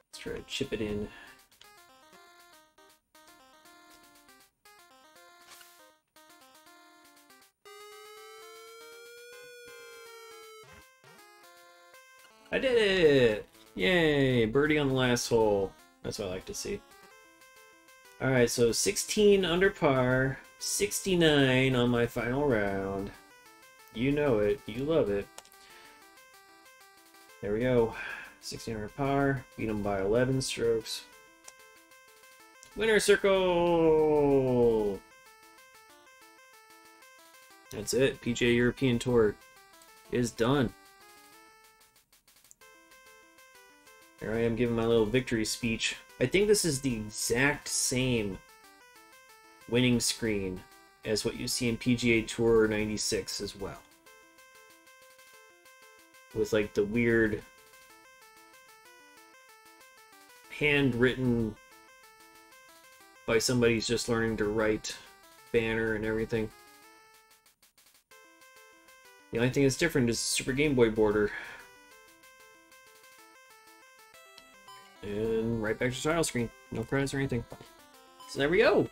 Let's try to chip it in. I did it! Yay! Birdie on the last hole. That's what I like to see. Alright, so 16 under par, 69 on my final round. You know it. You love it. There we go. 16 under par. Beat them by 11 strokes. Winner circle! That's it. PGA European Tour is done. Here I am giving my little victory speech. I think this is the exact same winning screen as what you see in PGA Tour 96 as well. With like the weird handwritten by somebody who's just learning to write banner and everything. The only thing that's different is the Super Game Boy border. And right back to title screen. No credits or anything. So there we go.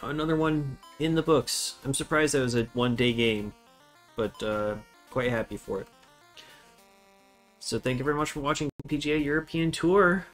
Another one in the books. I'm surprised that was a one-day game, but quite happy for it. So thank you very much for watching PGA European Tour.